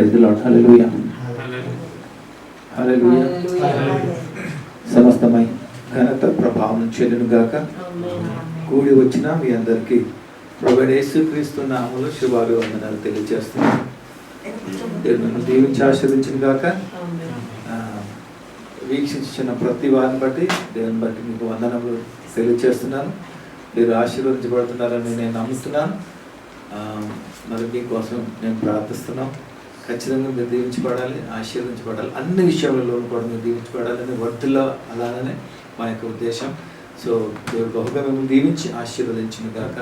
Praise the lord. Hallelujah, hallelujah. సమస్తమై ఘనత ప్రభావం చెల్లును గాక. కూడి వచ్చిన మీ అందరికీ ప్రభువైన యేసుక్రీస్తు నామములో శుభాభివందనాలు తెలియజేస్తున్నాను. దేవుని దీవించి ఆశీర్వదించును గాక. వీక్షించిన ప్రతి వారిని బట్టి దేవుని బట్టి మీకు వందనములు తెలియజేస్తున్నాను. మీరు ఆశీర్వదించబడుతున్నారని నేను నమ్ముతున్నాను. మరి మీకోసం నేను ప్రార్థిస్తున్నాను. ఖచ్చితంగా మీరు దీవించబడాలి, ఆశీర్వదించబడాలి, అన్ని విషయాలలో కూడా మీరు దీవించబడాలని వర్ధిల్ల అలానే మా యొక్క ఉద్దేశం. సో దేవుడు బహుగా మిమ్మల్ని దీవించి ఆశీర్వదించిన గాక.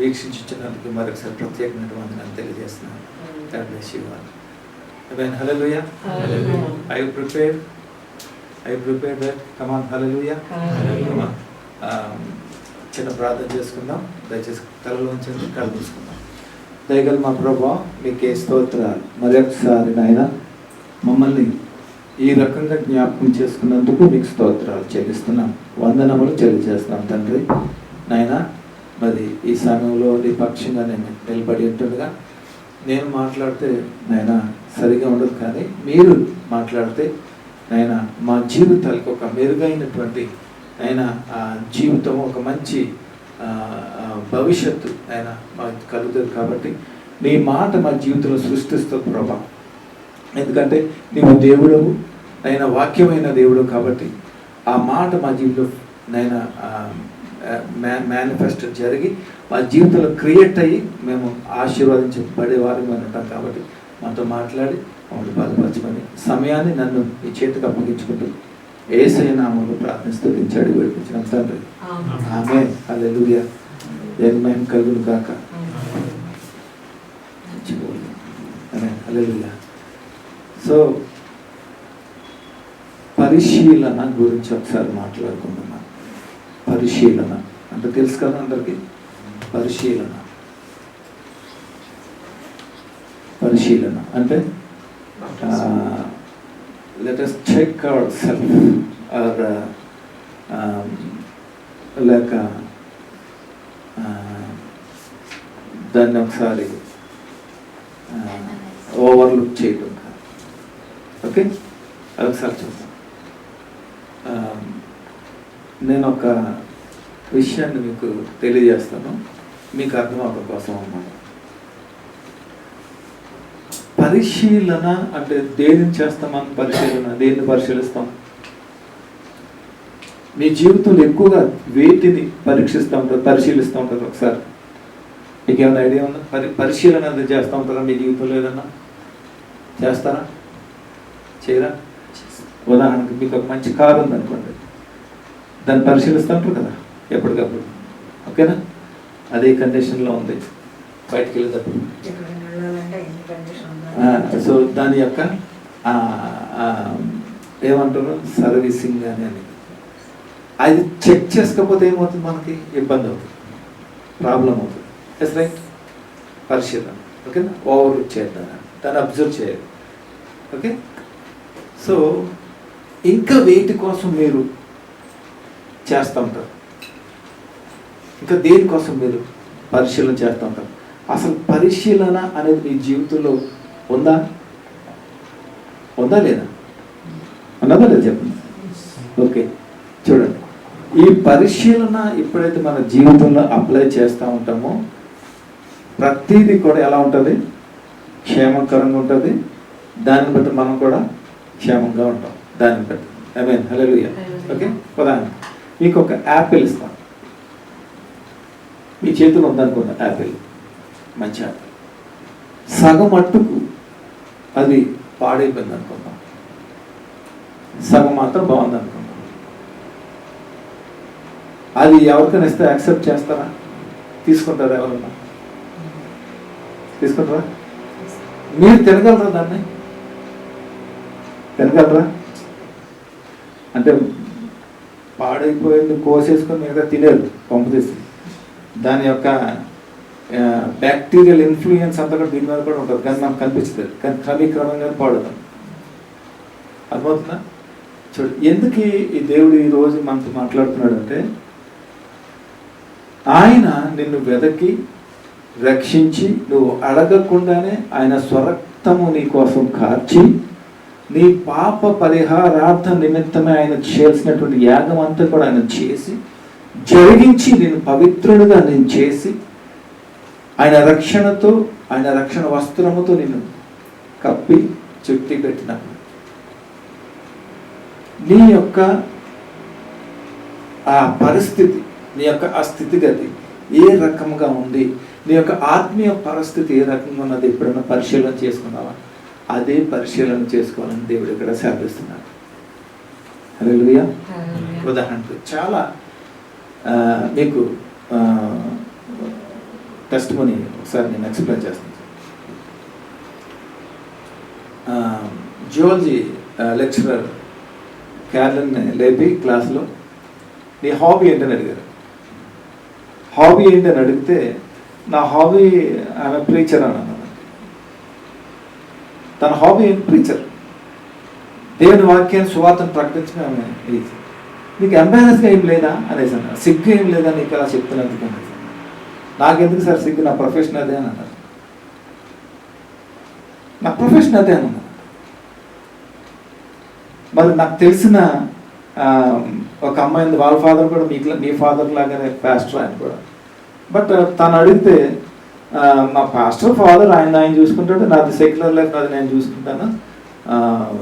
వీక్షించినందుకు మరొకసారి ప్రత్యేకమైన వందనాలు తెలియజేస్తున్నాను. God bless you all. Amen. Hallelujah. Hallelujah. Are you prepared? Are you prepared? Come on. Hallelujah. Come on. చిన్న ప్రార్థన చేసుకుందాం. దయచేసి తలలోంచి కళ్ళు మూసుకుందాం. దయగల మా ప్రభువా, మీకే స్తోత్రాలు. మరొకసారి నాయన మమ్మల్ని ఈ రకంగా జ్ఞాపకం చేసుకున్నందుకు మీకు స్తోత్రాలు చెల్లిస్తున్నాం, వందనములు తెలియజేస్తున్నాం తండ్రి. నాయన మరి ఈ సమయంలో నీ పక్షంగా నేను నిలబడి ఉంటుండగా నేను మాట్లాడితే నాయన సరిగా ఉండదు, కానీ మీరు మాట్లాడితే నాయన మా జీవితాలకు ఒక మెరుగైనటువంటి ఆయన జీవితం, ఒక మంచి భవిష్యత్తు ఆయన మాకు కలుగుతుంది. కాబట్టి నీ మాట మా జీవితంలో సృష్టిస్తుంది ప్రభా. ఎందుకంటే నీవు దేవుడు, ఆయన వాక్యమైన దేవుడు. కాబట్టి ఆ మాట మా జీవితంలో నైనా మేనిఫెస్ట్ జరిగి మా జీవితంలో క్రియేట్ అయ్యి మేము ఆశీర్వదించబడే వారికి మేము ఉంటాం. కాబట్టి మాతో మాట్లాడి మమ్మల్ని బాధపరచమని సమయాన్ని నన్ను ఈ చేతికి అప్పగించుకుంటూ యేసయ్య నామములో ప్రార్థిస్తూ దించాడు వేడుకొచ్చిన తండ్రి. ఆమేన్. హల్లెలూయా. దేవుని మహిమ కలుగును గాక. ఆమేన్. హల్లెలూయా. సో పరిశీలన గురించి ఒకసారి మాట్లాడుకుందాం. పరిశీలన అంటే తెలుసు కదా అందరికి. పరిశీలన అంటే let us check ourselves or లేక దాన్ని ఒకసారి ఓవర్లుక్ చేయడం. ఓకే, అదొకసారి చూద్దాం. నేను ఒక విషయాన్ని మీకు తెలియజేస్తాను, మీకు అర్థం అవ్వడం కోసం అన్నమాట. పరిశీలన అంటే దేనిని చేస్తామని పరిశీలన, దేన్ని పరిశీలిస్తాం? మీ జీవితంలో ఎక్కువగా వేటిని పరీక్షిస్తూ ఉంటారు, పరిశీలిస్తూ ఉంటారు? ఒకసారి మీకు ఏమైనా ఐడియా ఉందా? పరిశీలన అనేది చేస్తూ ఉంటారా మీ జీవితంలో? ఏదన్నా చేస్తారా, చేయరా? ఉదాహరణకి మీకు ఒక మంచి కారు ఉందనుకోండి, దాన్ని పరిశీలిస్తూ ఉంటారు కదా ఎప్పటికప్పుడు. ఓకేనా? అదే కండిషన్లో ఉంది బయటికి వెళ్ళేటప్పుడు. సో దాని యొక్క ఏమంటారు, సర్వీసింగ్ అని అది చెక్ చేసుకోకపోతే ఏమవుతుంది? మనకి ఇబ్బంది అవుతుంది, ప్రాబ్లం అవుతుంది. Yes right. పరిశీలన. ఓకేనా? ఓవర్ చేద్దాం, దాన్ని అబ్జర్వ్ చేయాలి. ఓకే. సో ఇంకా వేటి కోసం మీరు చేస్తూ ఉంటారు? ఇంకా దేనికోసం మీరు పరిశీలన చేస్తూ ఉంటారు? అసలు పరిశీలన అనేది మీ జీవితంలో ఉందా లేదా? ఉన్నదా లేదా చెప్పండి. ఓకే, చూడండి. ఈ పరిశీలన ఎప్పుడైతే మన జీవితంలో అప్లై చేస్తూ ఉంటామో ప్రతిదీ కూడా ఎలా ఉంటుంది? క్షేమకరంగా ఉంటుంది. దాన్ని బట్టి మనం కూడా క్షేమంగా ఉంటాం దాన్ని బట్టి. ఆమేన్. హల్లెలూయా. ఓకే, ఉదాహరణ మీకు ఒక యాపిల్ ఇస్తాం. మీ చేతిలో ఉందనుకున్న యాపిల్, మంచి యాపిల్, సగం మట్టుకు అది పాడైపోయింది అనుకుందాం, సగం మాత్రం బాగుంది అనుకుందాం. అది ఎవరికైనా ఇస్తే యాక్సెప్ట్ చేస్తారా? తీసుకుంటారా? ఎవరన్నా తీసుకుంటారా? మీరు తినగలరా? దాన్ని తినగలరా? అంటే పాడైపోయింది కోసేసుకొని మిగతా తినేరు పంపు తీసి. దాని యొక్క బ్యాక్టీరియల్ ఇన్ఫ్లుయెన్స్ అంతా కూడా దీని మీద కూడా ఉంటుంది, కానీ మనకు కనిపిస్తుంది, కానీ క్రమీక్రమంగా పాడుతాం. అర్థమవుతుందా? చూడు, ఎందుకు ఈ దేవుడు ఈరోజు మనతో మాట్లాడుతున్నాడు అంటే, ఆయన నిన్ను వెదకి రక్షించి నువ్వు అడగకుండానే ఆయన స్వరక్తము నీ కోసం కార్చి నీ పాప పరిహారార్థ నిమిత్తమే ఆయన చేయాల్సినటువంటి యాగం అంతా కూడా ఆయన చేసి జరిగించి నేను పవిత్రుడుగా నేను చేసి ఆయన రక్షణతో ఆయన రక్షణ వస్త్రముతో నేను కప్పి చుట్టి పెట్టినప్పుడు నీ యొక్క ఆ పరిస్థితి, నీ యొక్క ఆ స్థితిగతి ఏ రకంగా ఉంది, నీ యొక్క ఆత్మీయ పరిస్థితి ఏ రకంగా ఉన్నది ఎప్పుడైనా పరిశీలన చేసుకున్నావా? అదే పరిశీలన చేసుకోవాలని దేవుడు ఇక్కడ శాపిస్తున్నాడు. హల్లెలూయా. ఉదాహరణకు చాలా మీకు టెస్టిమనీ ఒకసారి నేను ఎక్స్ప్లెయిన్ చేస్తాను. జియాలజీ లెక్చరర్ క్యారల్ని లేపి క్లాస్లో నీ హాబీ ఏంటని అడిగారు. హాబీ ఏంటని అడిగితే నా హాబీ ఆమె ప్రీచర్ అని అన్నాను. తన హాబీ ఏంటి? ప్రీచర్. దేవుని వాక్యాన్ని సువార్తను ప్రకటించడం ఆమె ఇది. నీకు ఎంబారెస్గా ఏం లేదా అనేసి అన్నారు. సిగ్గు ఏం లేదా నీకు అలా చెప్తున్నందుకు అనేసి. నాకెందుకు సార్ సిగ్గు, నా ప్రొఫెషన్ అదే అని అన్నారు. నా ప్రొఫెషన్ అదే అని అన్నారు. మరి నాకు తెలిసిన ఒక అమ్మాయి, వాళ్ళ ఫాదర్ కూడా మీ ఫాదర్ లాగానే పాస్టర్ ఆయన కూడా. బట్ తను అడిగితే మా పాస్టర్ ఫాదర్ ఆయన చూసుకుంటాడు, నాది సెక్యులర్ లైఫ్ నాది నేను చూసుకుంటాను,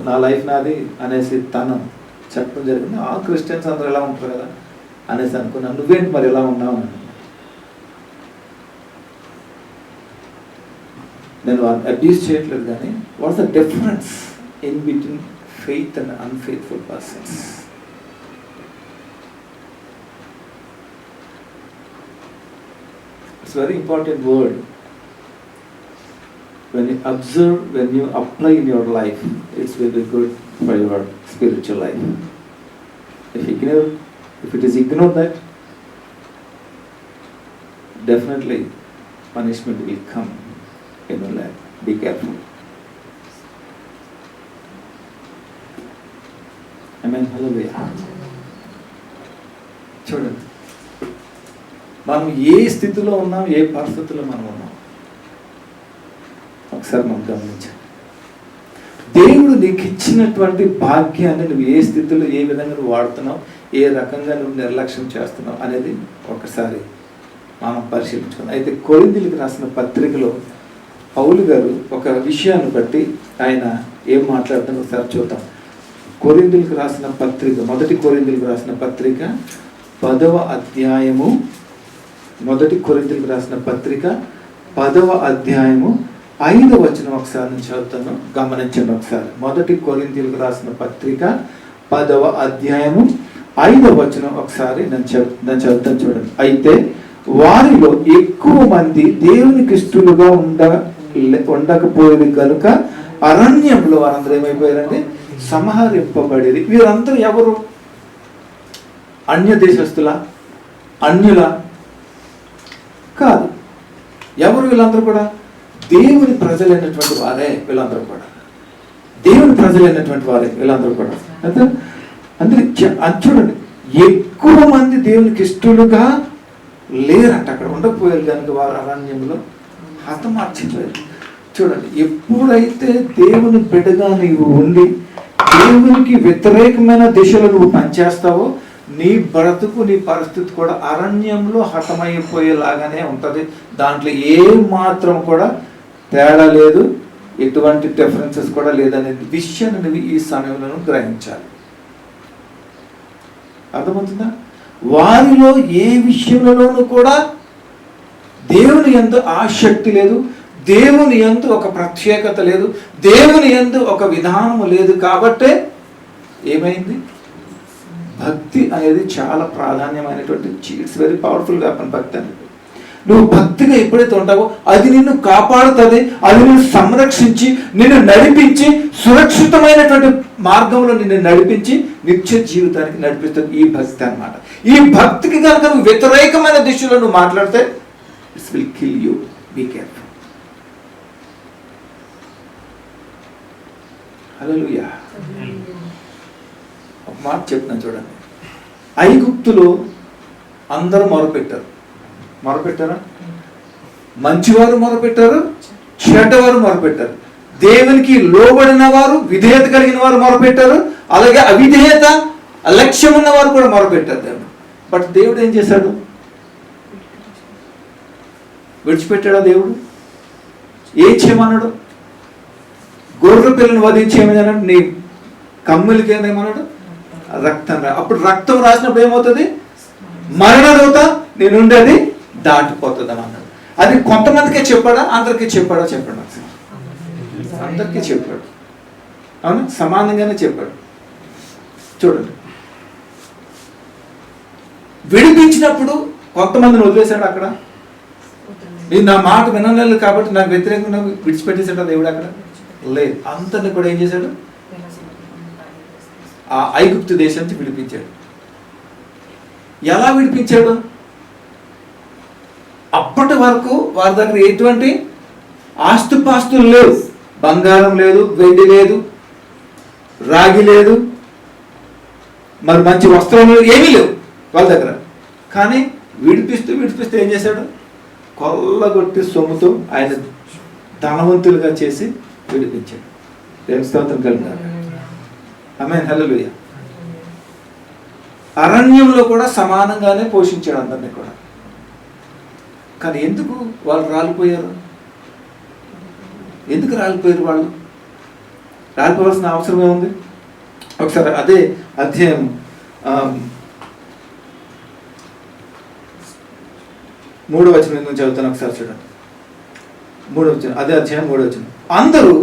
నా లైఫ్ నాది అనేసి తను చెప్పడం జరిగింది. ఆ క్రిస్టియన్స్ అందరూ ఎలా ఉంటారు కదా అనేసి అనుకున్నాను. నువ్వేంటి మరి ఎలా ఉన్నావు అని. నేను అబ్యూస్ చేయట్లేదు, కానీ what's the difference in between faith and unfaithful persons? It's a very important word. When you observe, when you apply in your life, it's very good for your spiritual life. If it is ignored, that definitely punishment will come in your life. Be careful. Amen. Hallelujah. చూడండి, మనం ఏ స్థితిలో ఉన్నాం, ఏ పరిస్థితుల్లో మనం ఉన్నాం ఒకసారి మనం గమనించాలి. దేవుడు నీకు ఇచ్చినటువంటి భాగ్యాన్ని నువ్వు ఏ స్థితిలో, ఏ విధంగా నువ్వు వాడుతున్నావు, ఏ రకంగా నువ్వు నిర్లక్ష్యం చేస్తున్నావు అనేది ఒకసారి మనం పరిశీలించుకున్నాం. అయితే కొరింథీయులకు రాసిన పత్రికలో పౌలు గారు ఒక విషయాన్ని బట్టి ఆయన ఏం మాట్లాడుతున్నారో ఒకసారి చూద్దాం. కొరింథీయులకు రాసిన పత్రిక, మొదటి కొరింథీయులకు రాసిన పత్రిక 10వ అధ్యాయము, మొదటి కొరింథీయులకు రాసిన పత్రిక 10వ అధ్యాయము 5వ వచనం ఒకసారి నేను చదువుతాను, గమనించండి ఒకసారి. మొదటి కొరింథీయులకు రాసిన పత్రిక 10వ అధ్యాయము 5వ వచనం ఒకసారి నేను చదువుతాను చూడండి. అయితే వారిలో ఎక్కువ మంది దేవునికి ఇష్టలుగా ఉండకపోయేది కనుక అరణ్యంలో వారందరూ ఏమైపోయారంటే సంహరింపబడేది. వీరందరూ ఎవరు? అన్య దేశస్తుల, అన్యుల కాదు. ఎవరు వీళ్ళందరూ కూడా? దేవుని ప్రజలైనటువంటి వారే వీళ్ళందరూ కూడా. దేవుని ప్రజలైనటువంటి వారే వీళ్ళందరూ కూడా. అంటే చూడండి, ఎక్కువ మంది దేవునికి ఇష్టలుగా లేరంట, అక్కడ ఉండకపోయారు కనుక వారు అరణ్యంలో హతమార్చిపోయారు. చూడండి, ఎప్పుడైతే దేవుని బిడ్డగా నీవు ఉండి దేవునికి వ్యతిరేకమైన దిశలో నువ్వు పనిచేస్తావో నీ బ్రతుకు, నీ పరిస్థితి కూడా అరణ్యంలో హతమైపోయేలాగానే ఉంటుంది. దాంట్లో ఏ మాత్రం కూడా తేడా లేదు, ఎటువంటి డిఫరెన్సెస్ కూడా లేదనే విషయాన్ని నువ్వు ఈ సమయంలో గ్రహించాలి. అర్థమవుతుందా? వారిలో ఏ విషయంలోనూ కూడా దేవుని యందు ఆసక్తి లేదు, దేవుని యందు ఒక ప్రత్యేకత లేదు, దేవుని యందు ఒక విధానము లేదు. కాబట్టే ఏమైంది? భక్తి అనేది చాలా ప్రాధాన్యమైనటువంటి, ఇట్స్ వెరీ పవర్ఫుల్ వెపన్ భక్తి అనేది. నువ్వు భక్తిగా ఎప్పుడైతే ఉంటావో అది నిన్ను కాపాడుతుంది, అది నిన్ను సంరక్షించి నిన్ను నడిపించి సురక్షితమైనటువంటి మార్గంలో నిన్ను నడిపించి నిత్య జీవితానికి నడిపిస్తుంది ఈ భక్తి అన్నమాట. ఈ భక్తికి కనుక నువ్వు వ్యతిరేకమైన దిశలో నువ్వు మాట్లాడితే it's will kill you. Be careful. Hallelujah. ఒక మాట చెప్తున్నాను చూడండి. ఐగుప్తులో అందరూ మొరపెట్టారా? మంచివారు మొరపెట్టారు, చెడ్డవారు మొరపెట్టారు. దేవునికి లోబడిన వారు, విధేయత కలిగిన వారు మొరపెట్టారు, అలాగే అవిధేయత అలక్ష్యం ఉన్న వారు కూడా మొరపెట్టారు దేవుడు. బట్ దేవుడు ఏం చేశాడు? విడిచిపెట్టాడా దేవుడు? ఏం చేయమన్నాడు? గొర్రె పిల్లను వధించేమన్నాడు? నీ కమ్ములకి ఏమన్నాడు? రక్తం రా. అప్పుడు రక్తం రాసినప్పుడు ఏమవుతుంది? మరణదూత నీ నుండి అది దాటిపోతుంది అని అన్నాడు. అది కొంతమందికే చెప్పాడా, అందరికీ చెప్పాడా? చెప్పాడు. అందరికీ చెప్పాడు. అవును, సమానంగానే చెప్పాడు. చూడండి, విడిపించినప్పుడు కొంతమందిని వదిలేశాడు. అక్కడ నేను నా మాట వినలేదు కాబట్టి నాకు వ్యతిరేకంగా విడిచిపెట్టేశాడు దేవుడు. అక్కడ లేదు, అంతని కూడా ఏం చేశాడు? ఆ ఐగుప్తు దేశం నుంచి విడిపించాడు. ఎలా విడిపించాడు? అప్పటి వరకు వారి దగ్గర ఎటువంటి ఆస్తుపాస్తులు లేవు. బంగారం లేదు, వెండి లేదు, రాగి లేదు, మరి మంచి వస్త్రం లేదు, ఏమీ లేవు వాళ్ళ దగ్గర. కానీ విడిపిస్తూ ఏం చేశాడు? కొల్లగొట్టి సొమ్ముతో ఆయన ధనవంతులుగా చేసి విడిపించాడు. దేవుని స్తోత్రం కలుగుతాడు. ఆమేన్, హల్లెలూయా. అరణ్యంలో కూడా సమానంగానే పోషించాడు అందరినీ కూడా. కానీ ఎందుకు వాళ్ళు రాలిపోయారు? ఎందుకు రాలిపోయారు వాళ్ళు? రాలిపోవాల్సిన అవసరం ఏముంది? ఒకసారి అదే అధ్యాయం 3వ వచనం నుంచి చదువుతాను, ఒకసారి చూడండి. 3వ వచనం, అదే అధ్యాయం 3వ వచనం. అందరూ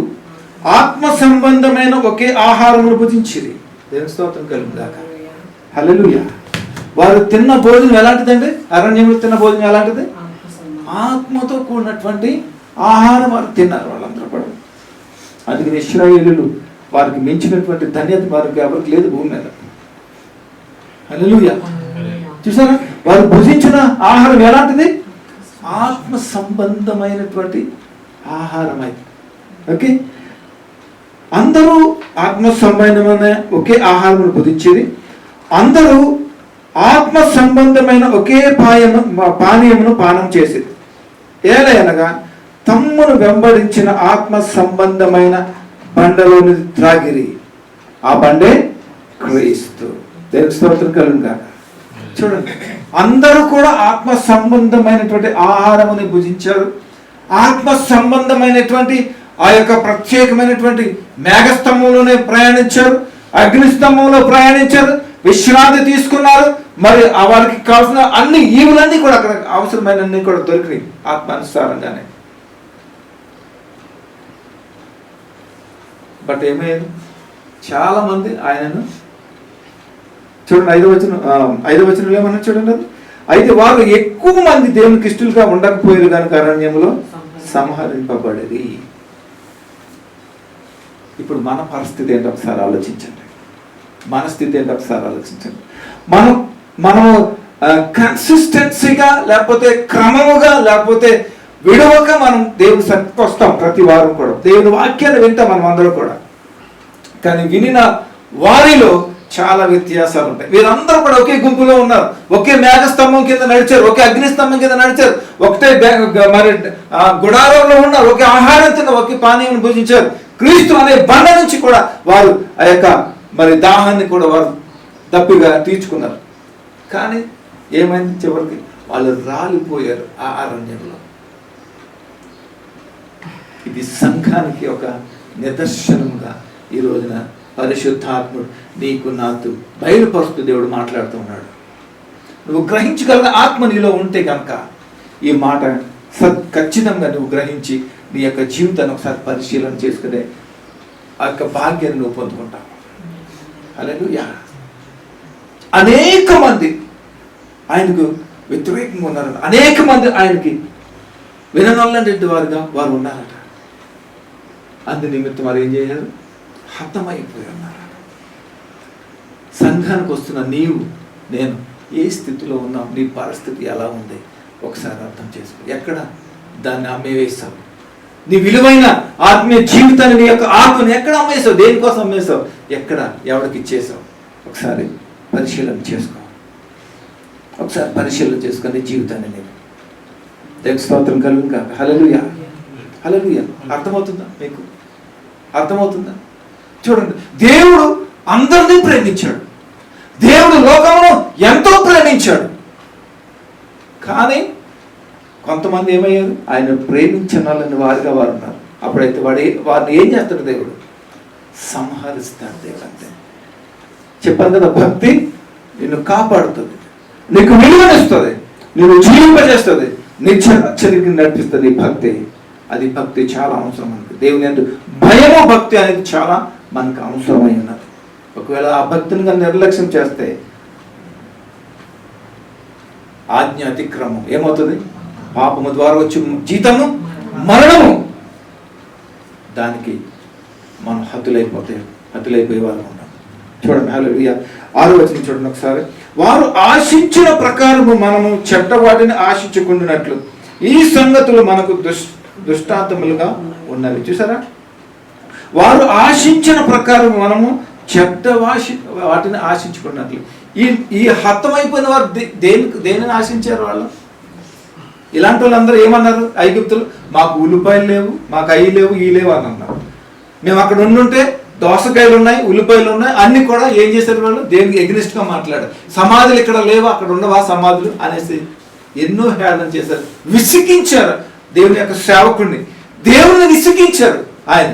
ఆత్మ సంబంధమైన ఒకే ఆహారమును భుజించిరి. దేవుని స్తోత్రం కలుగుగాక. హల్లెలూయా. వారు తిన్న భోజనం ఎలాంటిదండి? అరణ్యంలో తిన్న భోజనం ఎలాంటిది? ఆత్మతో కూడినటువంటి ఆహారం వారు తిన్నారు వాళ్ళందరూ కూడా. అందుకని ఇశ్రాయేలీయులు వారికి మించినటువంటి ధన్యత వారికి ఎవరికి లేదు భూమి మీద. హల్లెలూయా. చూసారా, వారు భుజించిన ఆహారం ఎలాంటిది? ఆత్మ సంబంధమైనటువంటి ఆహారం అయితే. ఓకే, అందరూ ఆత్మ సంబంధమైన ఒకే ఆహారమును భుజించేది. అందరూ ఆత్మ సంబంధమైన ఒకే పానీయమును పానం చేసేది. ఏలయనగా తమ్మును వెంబడించిన ఆత్మ సంబంధమైన బండలోని త్రాగిరి. ఆ బండే క్రీస్తు. దేవుని స్తోత్రం కలుగుగాక. చూడండి, అందరూ కూడా ఆత్మ సంబంధమైనటువంటి ఆహారముని భుజించారు. ఆత్మ సంబంధమైనటువంటి ఆ యొక్క ప్రత్యేకమైనటువంటి మేఘస్తంభంలోనే ప్రయాణించారు, అగ్నిస్తంభంలో ప్రయాణించారు, విశ్రాంతి తీసుకున్నారు. మరి వారికి కావాల్సిన అన్ని ఈవులన్నీ కూడా అక్కడ అవసరమైనన్ని కూడా దొరికినాయి ఆత్మానుసారంగానే. బట్ ఏమయ్యారు? చాలా మంది ఆయనను చూడండి, 5వ వచనంలో ఏమన్నా చూడండి. అయితే వారు ఎక్కువ మంది దేవునికి ఇష్టలుగా ఉండకపోయారు కనుక అరణ్యంలో సంహరింపబడేది. ఇప్పుడు మన పరిస్థితి ఏంటో ఒకసారి ఆలోచించండి. మన స్థితి ఏంటో ఒకసారి ఆలోచించండి. మనం కన్సిస్టెన్సీగా, లేకపోతే క్రమముగా, లేకపోతే విడవక మనం దేవుని సన్నిధికి వస్తాం ప్రతి వారం కూడా. దేవుని వాక్యాన్ని వింటాం మనం అందరూ కూడా. కానీ వినిన వారిలో చాలా వ్యత్యాసాలు ఉంటాయి. వీరందరూ కూడా ఒకే గుంపులో ఉన్నారు, ఒకే మేఘస్తంభం కింద నడిచారు, ఒకే అగ్నిస్తంభం కింద నడిచారు, ఒకటే మరి గుడారంలో ఉన్నారు, ఒకే ఆహారం తిన్న, ఒకే పానీయం భుజించారు. క్రీస్తు అనే బండ నుంచి కూడా వారు ఆ యొక్క మరి దాహాన్ని కూడా వారు దప్పిగా తీర్చుకున్నారు. కానీ ఏమైంది? చివరికి వాళ్ళు రాలిపోయారు ఆ అరణ్యంలో. ఇది సంఘానికి ఒక నిదర్శనముగా ఈ రోజున పరిశుద్ధాత్ముడు నీకు నాతో బయలుపరుస్తూ దేవుడు మాట్లాడుతూ ఉన్నాడు. నువ్వు గ్రహించగల ఆత్మ నీలో ఉంటే కనుక ఈ మాట ఖచ్చితంగా నువ్వు గ్రహించి నీ యొక్క జీవితాన్ని ఒకసారి పరిశీలన చేసుకునే ఆ యొక్క భాగ్యాన్ని నువ్వు పొందుకుంటావు. హల్లెలూయా. అనేక మంది ఆయనకు వ్యతిరేకంగా ఉన్నారట. అనేక మంది ఆయనకి విననొల్లంటి వారుగా వారు ఉన్నారట. అందు నిమిత్తం వారు ఏం చేశారు? హతమైపోయి ఉన్నారు. సంఘానికి వస్తున్న నీవు నేను ఏ స్థితిలో ఉన్నావు? నీ పరిస్థితి ఎలా ఉంది? ఒకసారి అర్థం చేసుకో. ఎక్కడ దాన్ని అమ్మేవేస్తావు? నీ విలువైన ఆత్మీయ జీవితాన్ని, నీ యొక్క ఆత్మని ఎక్కడ అమ్మేసావు? దేనికోసం అమ్మేసావు? ఎక్కడ ఎవరికి ఇచ్చేసావు? ఒకసారి పరిశీలన చేసుకో. ఒకసారి పరిశీలన చేసుకొని జీవితాన్ని నేను దేవుని స్తోత్రం కలుగును గాక. హల్లెలూయా, హల్లెలూయా. అర్థమవుతుందా మీకు? అర్థమవుతుందా? చూడండి, దేవుడు అందరినీ ప్రేమించాడు. దేవుడు లోకమును ఎంతో ప్రేమించాడు. కానీ కొంతమంది ఏమయ్యారు? ఆయన ప్రేమించిన వాళ్ళని వారిగా వారు ఉన్నారు. అప్పుడైతే వారిని ఏం చేస్తాడు? దేవుడు సంహరిస్తాడు. దేవుడు అంతే. చెప్పాను కదా, భక్తి నిన్ను కాపాడుతుంది, నీకు విలువనిస్తుంది, నిన్ను జీవింపజేస్తుంది, నిత్యకి నడిపిస్తుంది. భక్తి, అది భక్తి చాలా అవసరం మనకి. దేవుని యందు భయము, భక్తి అనేది చాలా మనకు అవసరమై ఉన్నది. ఒకవేళ ఆ భక్తిని కానీ నిర్లక్ష్యం చేస్తే ఆజ్ఞ అతిక్రమం ఏమవుతుంది? పాపము ద్వారా వచ్చి జీతము మరణము. దానికి మనం హతులైపోయే వాళ్ళు ఉన్నాం. చూడండి, హల్లెలూయా. 6వ వచనం చూడండి ఒకసారి. వారు ఆశించిన ప్రకారము మనము చెడ్డ వాటిని ఆశించుకుంటున్నట్లు ఈ సంగతులు మనకు దృష్టాంతములుగా ఉన్నవి. చూసారా? వారు ఆశించిన ప్రకారం మనము చెడ్డ వాటిని ఆశించుకున్నట్లు. ఈ హతమైపోయిన వారు దేనిని ఆశించారు? వాళ్ళు ఇలాంటి వాళ్ళందరూ ఏమన్నారు? ఐగుప్తులు మాకు ఉల్లిపాయలు లేవు, మాకు అవి లేవు, ఈ లేవు అని అన్నారు. మేము అక్కడ ఉండుంటే దోసకాయలు ఉన్నాయి, ఉల్లిపాయలు ఉన్నాయి, అన్ని కూడా ఏం చేశారు? వాళ్ళు దేవునికి ఎగ్నిస్ట్ గా మాట్లాడారు. సమాధులు ఇక్కడ లేవు, అక్కడ ఉండవా సమాధులు అనేసి ఎన్నో హేళన చేశారు, విసిగించారు దేవుని యొక్క సేవకుడిని. దేవుని విసిగించారు ఆయన.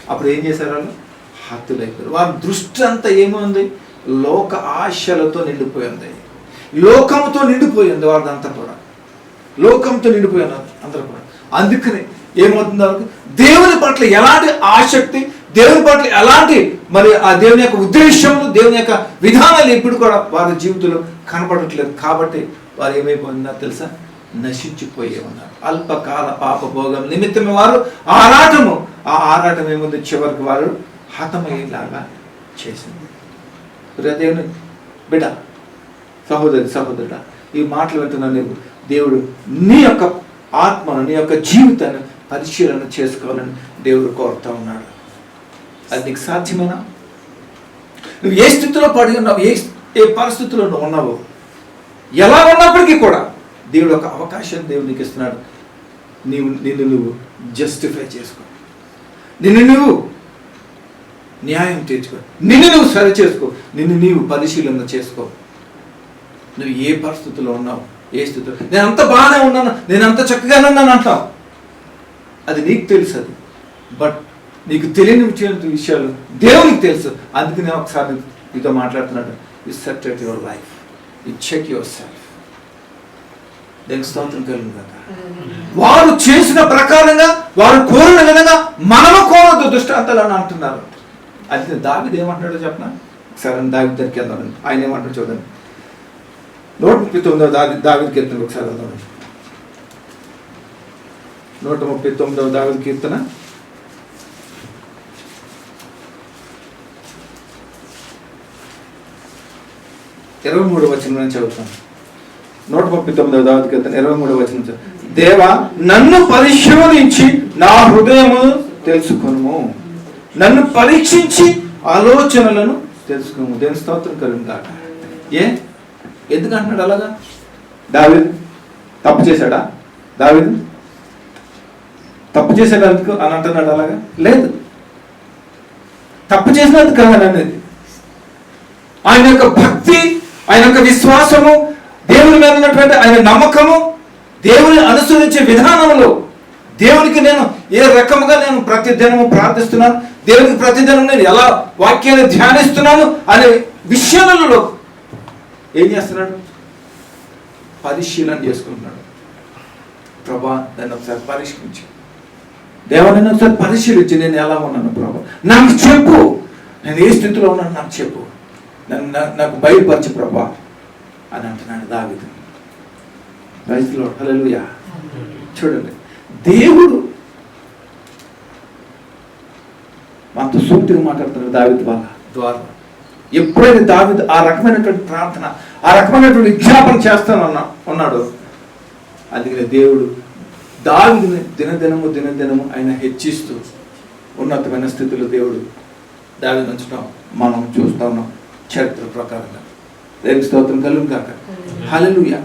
అప్పుడు ఏం చేశారు? వాళ్ళు హతులైపోయారు. వారి దృష్టి అంతా ఏముంది? లోక ఆశలతో నిండిపోయింది, లోకంతో నిండిపోయింది. వాళ్ళంతా కూడా లోకంతో నిండిపోయినారు అందరూ కూడా. అందుకని ఏమవుతుంది? వాళ్ళకి దేవుని పట్ల ఎలాంటి ఆసక్తి, దేవుని పట్ల ఎలాంటి మరి ఆ దేవుని యొక్క ఉద్దేశములు, దేవుని యొక్క విధానాలు ఎప్పుడు కూడా వారి జీవితంలో కనపడట్లేదు. కాబట్టి వారు ఏమైపోయిందో తెలుసా? నశించిపోయే ఉన్నారు. అల్పకాల పాప భోగం నిమిత్తమే వారు ఆరాటము. ఆ ఆరాటం ఏముంది? చివరికి వారు హతమయ్యేలాగా చేసింది. దేవుని బిడ్డ, సహోదరుడా, ఈ మాటలు వింటున్నా నీవు, దేవుడు నీ యొక్క ఆత్మను, నీ యొక్క జీవితాన్ని పరిశీలన చేసుకోవాలని దేవుడు కోరుతా ఉన్నాడు. అది నీకు సాధ్యమేనా? నువ్వు ఏ స్థితిలో పడి ఉన్నావు, ఏ పరిస్థితిలో నువ్వు ఉన్నావు, ఎలా ఉన్నప్పటికీ కూడా దేవుడు ఒక అవకాశం దేవుడు నీకు ఇస్తున్నాడు. నిన్ను నువ్వు జస్టిఫై చేసుకో, నిన్ను నువ్వు న్యాయం తీర్చుకో, నిన్ను నువ్వు సరి చేసుకో, నిన్ను నీవు పరిశీలన చేసుకో. నువ్వు ఏ పరిస్థితిలో ఉన్నావు, ఏ స్థితిలో. నేను అంత బాగానే ఉన్నాను, నేను అంత చక్కగానే ఉన్నాను అంటావు, అది నీకు తెలుసు. అది బట్ నీకు తెలియని విషయాలు దేవునికి తెలుసు. అందుకే నేను ఒకసారి నీతో మాట్లాడుతున్నాడు. You set your life, you check yourself. దేవునికి స్తోత్రం కలుగును గాక. వారు చేసిన ప్రకారంగా, వారు కోరిన విధంగా మనము కోరద్దు దృష్టాంతాలు అని అంటున్నారు. అది దావీదు ఏమంటున్నాడో చెప్పనా? ఒకసారి దావీదు దగ్గరికి వెళ్దాం. ఆయన ఏమంటాడు చూడండి. 139 దావీదు కీర్తన ఒకసారి వెళ్దాం. 139 దావీదు కీర్తన 23వ వచనం నేను చదువుతాను. 139 దావీదు కీర్తన 23వ వచనం. దేవా, నన్ను పరిశోధించి నా హృదయము తెలుసుకొనుము, నన్ను పరీక్షించి ఆలోచనలను తెలుసుకోము. దేవుని స్తోత్రం కలుగును గాక. ఎందుకు అంటున్నాడు అలాగా? దావీదు తప్పు చేశాడా? దావీదు తప్పు చేసేటందుకు అని అంటున్నాడు అలాగా? లేదు, తప్పు చేసినందుకు కాదు అనేది. ఆయన యొక్క భక్తి, ఆయన యొక్క విశ్వాసము, దేవుని మీద ఉన్నటువంటి ఆయన నమ్మకము, దేవుని అనుసరించే విధానంలో దేవునికి నేను ఏ రకముగా నేను ప్రతిదినము ప్రార్థిస్తున్నాను, దేవునికి ప్రతిదినం నేను ఎలా వాక్యాన్ని ధ్యానిస్తున్నాను అనే విషయాలలో ఏం చేస్తున్నాడు? పరిశీలన చేసుకుంటున్నాడు. ప్రభా, నన్ను ఒకసారి పరిశీలించు, దేవా నన్ను ఒకసారి పరిశీలించి నేను ఎలా ఉన్నాను ప్రభా, నాకు చెప్పు, నేను ఏ స్థితిలో ఉన్నాను నాకు చెప్పు, నాకు బయలుపరచు ప్రభా అని అంటున్నాడు దావీదు. ప్రైజ్ ది లార్డ్, హల్లెలూయా. చూడండి, దేవుడు మనతో సూక్తిగా మాట్లాడుతున్నాడు దావీదు ద్వారా. ఎప్పుడైతే దావీదు ఆ రకమైనటువంటి ప్రార్థన, ఆ రకమైనటువంటి విజ్ఞాపన ఉన్నాడు, అందుకనే దేవుడు దావీదుని దినదినము ఆయన హెచ్చిస్తూ ఉన్నతమైన స్థితిలో దేవుడు దావీదుని ఉంచడం మనం చూస్తా ఉన్నాం చరిత్ర ప్రకారంగా. దేవుని స్తోత్రం కలుగును గాక. హల్లెలూయా.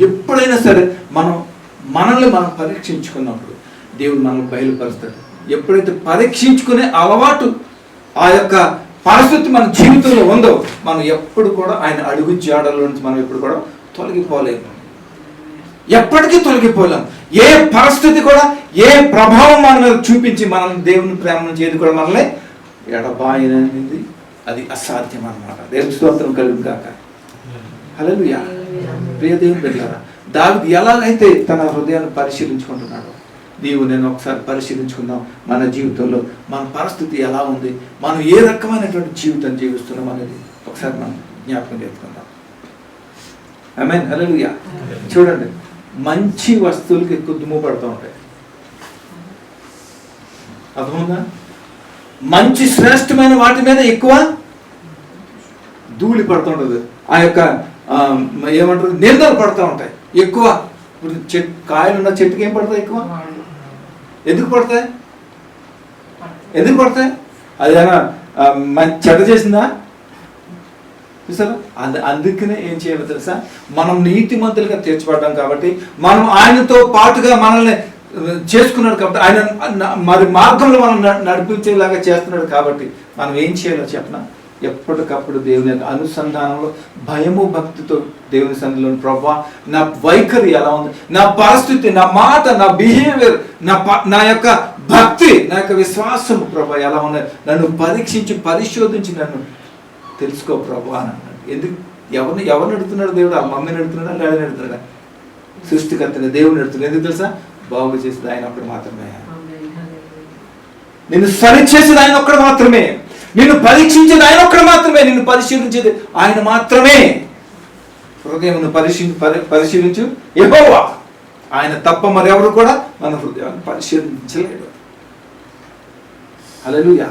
ఎప్పుడైనా సరే మనం మనల్ని మనం పరీక్షించుకున్నప్పుడు దేవుడు మనల్ని బయలుపరుస్తాడు. ఎప్పుడైతే పరీక్షించుకునే అలవాటు ఆ యొక్క పరిస్థితి మన జీవితంలో ఉందో మనం ఎప్పుడు కూడా ఆయన అడుగు జాడల నుంచి మనం ఎప్పుడు కూడా తొలగిపోలేము, ఎప్పటికీ తొలగిపోలేము. ఏ పరిస్థితి కూడా ఏ ప్రభావం మన మీద చూపించి మనల్ని దేవుని ప్రేమ నుంచి ఏది కూడా మనల్ని ఎడబాయనది అది అసాధ్యం అన్నమాట. దేవుని స్తోత్రం కలుగును గాక. హల్లెలూయా. ప్రియ దేవుని బిడ్డలారా, దావీదు ఎలాగైతే తన హృదయాన్ని పరిశీలించుకుంటున్నాడో నీవు నేను ఒకసారి పరిశీలించుకుందాం. మన జీవితంలో మన పరిస్థితి ఎలా ఉంది, మనం ఏ రకమైనటువంటి జీవితం జీవిస్తున్నాం అనేది ఒకసారి మనం జ్ఞాపకం చేసుకుందాం. ఆమేన్. హల్లెలూయా. చూడండి, మంచి వస్తువులకి ఎక్కువ దుమ్ము పడుతూ ఉంటాయి. అర్థమవుతుందా? మంచి శ్రేష్టమైన వాటి మీద ఎక్కువ ధూళి పడుతుంటది. ఆ యొక్క ఏమంటారు నిందలు పడుతూ ఉంటాయి ఎక్కువ. ఇప్పుడు కాయలు ఉన్న చెట్టుకి ఏం పడతాయి ఎక్కువ? ఎందుకు పడతాయి? ఎందుకు పడతాయి? అదేనా చెడ్డ చేసిందా? చూసారా? అందుకనే ఏం చేయాలో తెలుసా? మనం నీతిమంతులుగా తీర్చబడ్డాం కాబట్టి, మనం ఆయనతో పాటుగా మనల్ని చేసుకున్నాడు కాబట్టి, ఆయన మరి మార్గంలో మనం నడిపించేలాగా చేస్తున్నాడు కాబట్టి మనం ఏం చేయాలో చెప్పనా? ఎప్పటికప్పుడు దేవుని యొక్క అనుసంధానంలో భయము భక్తితో దేవుని సన్నిధిలో, ప్రభువా నా వైఖరి ఎలా ఉంది, నా పరిస్థితి, నా మాట, నా బిహేవియర్, నా యొక్క భక్తి, నా యొక్క విశ్వాసం ప్రభువా ఎలా ఉన్నాయి, నన్ను పరీక్షించి పరిశోధించి నన్ను తెలుసుకో ప్రభువా అని అన్నాడు. ఎందుకు? ఎవరిని అడుగుతున్నాడు దేవుడు? ఆ మమ్మీని అడుగుతున్నాడా, డాడీని అడుగుతున్నాడా? సృష్టికర్తని దేవుని అడుగుతున్నాడు. ఎందుకు తెలుసా? బాగు చేసేది ఆయన ఒక్కడు మాత్రమే. నిన్ను సరిచేసేది ఆయన ఒక్కడు మాత్రమే. నిన్ను పరీక్షించేది ఆయన ఒక్కడు మాత్రమే. నిన్ను పరిశీలించేది ఆయన మాత్రమే. హృదయం పరిశీలించు యెహోవా. ఆయన తప్ప మరెవరు కూడా మన హృదయాన్ని పరిశీలించలేడు. హల్లెలూయా.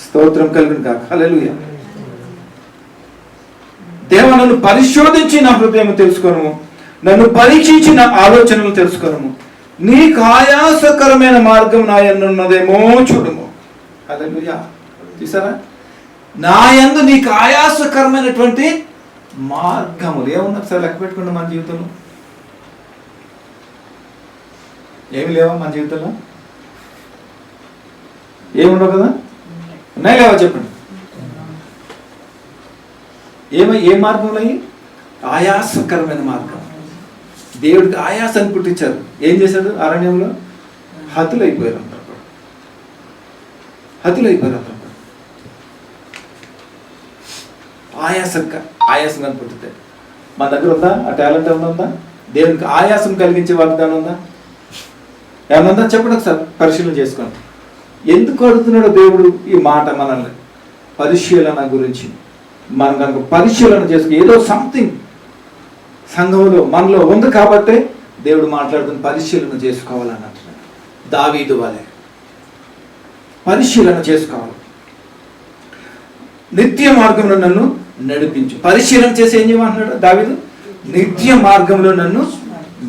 స్తోత్రం కలుగును గాక. హల్లెలూయా. దేవా, నన్ను పరిశోధించి నా హృదయం తెలుసుకొనుము, నన్ను పరీక్షించి నా ఆలోచనలు తెలుసుకొనుము, నీకు ఆయాసకరమైన మార్గం నా యందు ఉన్నదేమో చూడుము. హల్లెలూయా. చూసారా? నా యందు నీకు ఆయాసకరమైనటువంటి మార్గములు ఏమున్నా సార్ లెక్క పెట్టుకుంటే మన జీవితంలో ఏమి లేవా? మన జీవితంలో ఏముండవు కదా? ఉన్నాయి లేవా? చెప్పండి. ఏ మార్గంలో? ఆయాసకరమైన మార్గం. దేవుడికి ఆయాసాన్ని పుట్టించారు. ఏం చేశాడు? అరణ్యంలో హతులైపోయారు అంటారు. ఆయాసంగా పుట్టితే మన దగ్గర ఉందా? ఆ టాలెంట్ ఏమన్నా ఉందా? దేవునికి ఆయాసం కలిగించే వాగ్దానం ఉందా? ఏమన్నా ఉందా? చెప్పండి ఒకసారి, పరిశీలన చేసుకోండి. ఎందుకు అడుగుతున్నాడు దేవుడు ఈ మాట? మనల్ని పరిశీలన గురించి మనం కనుక పరిశీలన చేసుకు ఏదో సంథింగ్ సంఘంలో మనలో ఉంది కాబట్టి దేవుడు మాట్లాడుతున్న పరిశీలన చేసుకోవాలని అంటున్నాడు. దావీదు వలె పరిశీలన చేసుకోవాలి. నిత్య మార్గంలో నన్ను నడిపించు. పరిశీలన చేసి ఏం చేయమంటున్నాడు దావీదు? నిత్య మార్గంలో నన్ను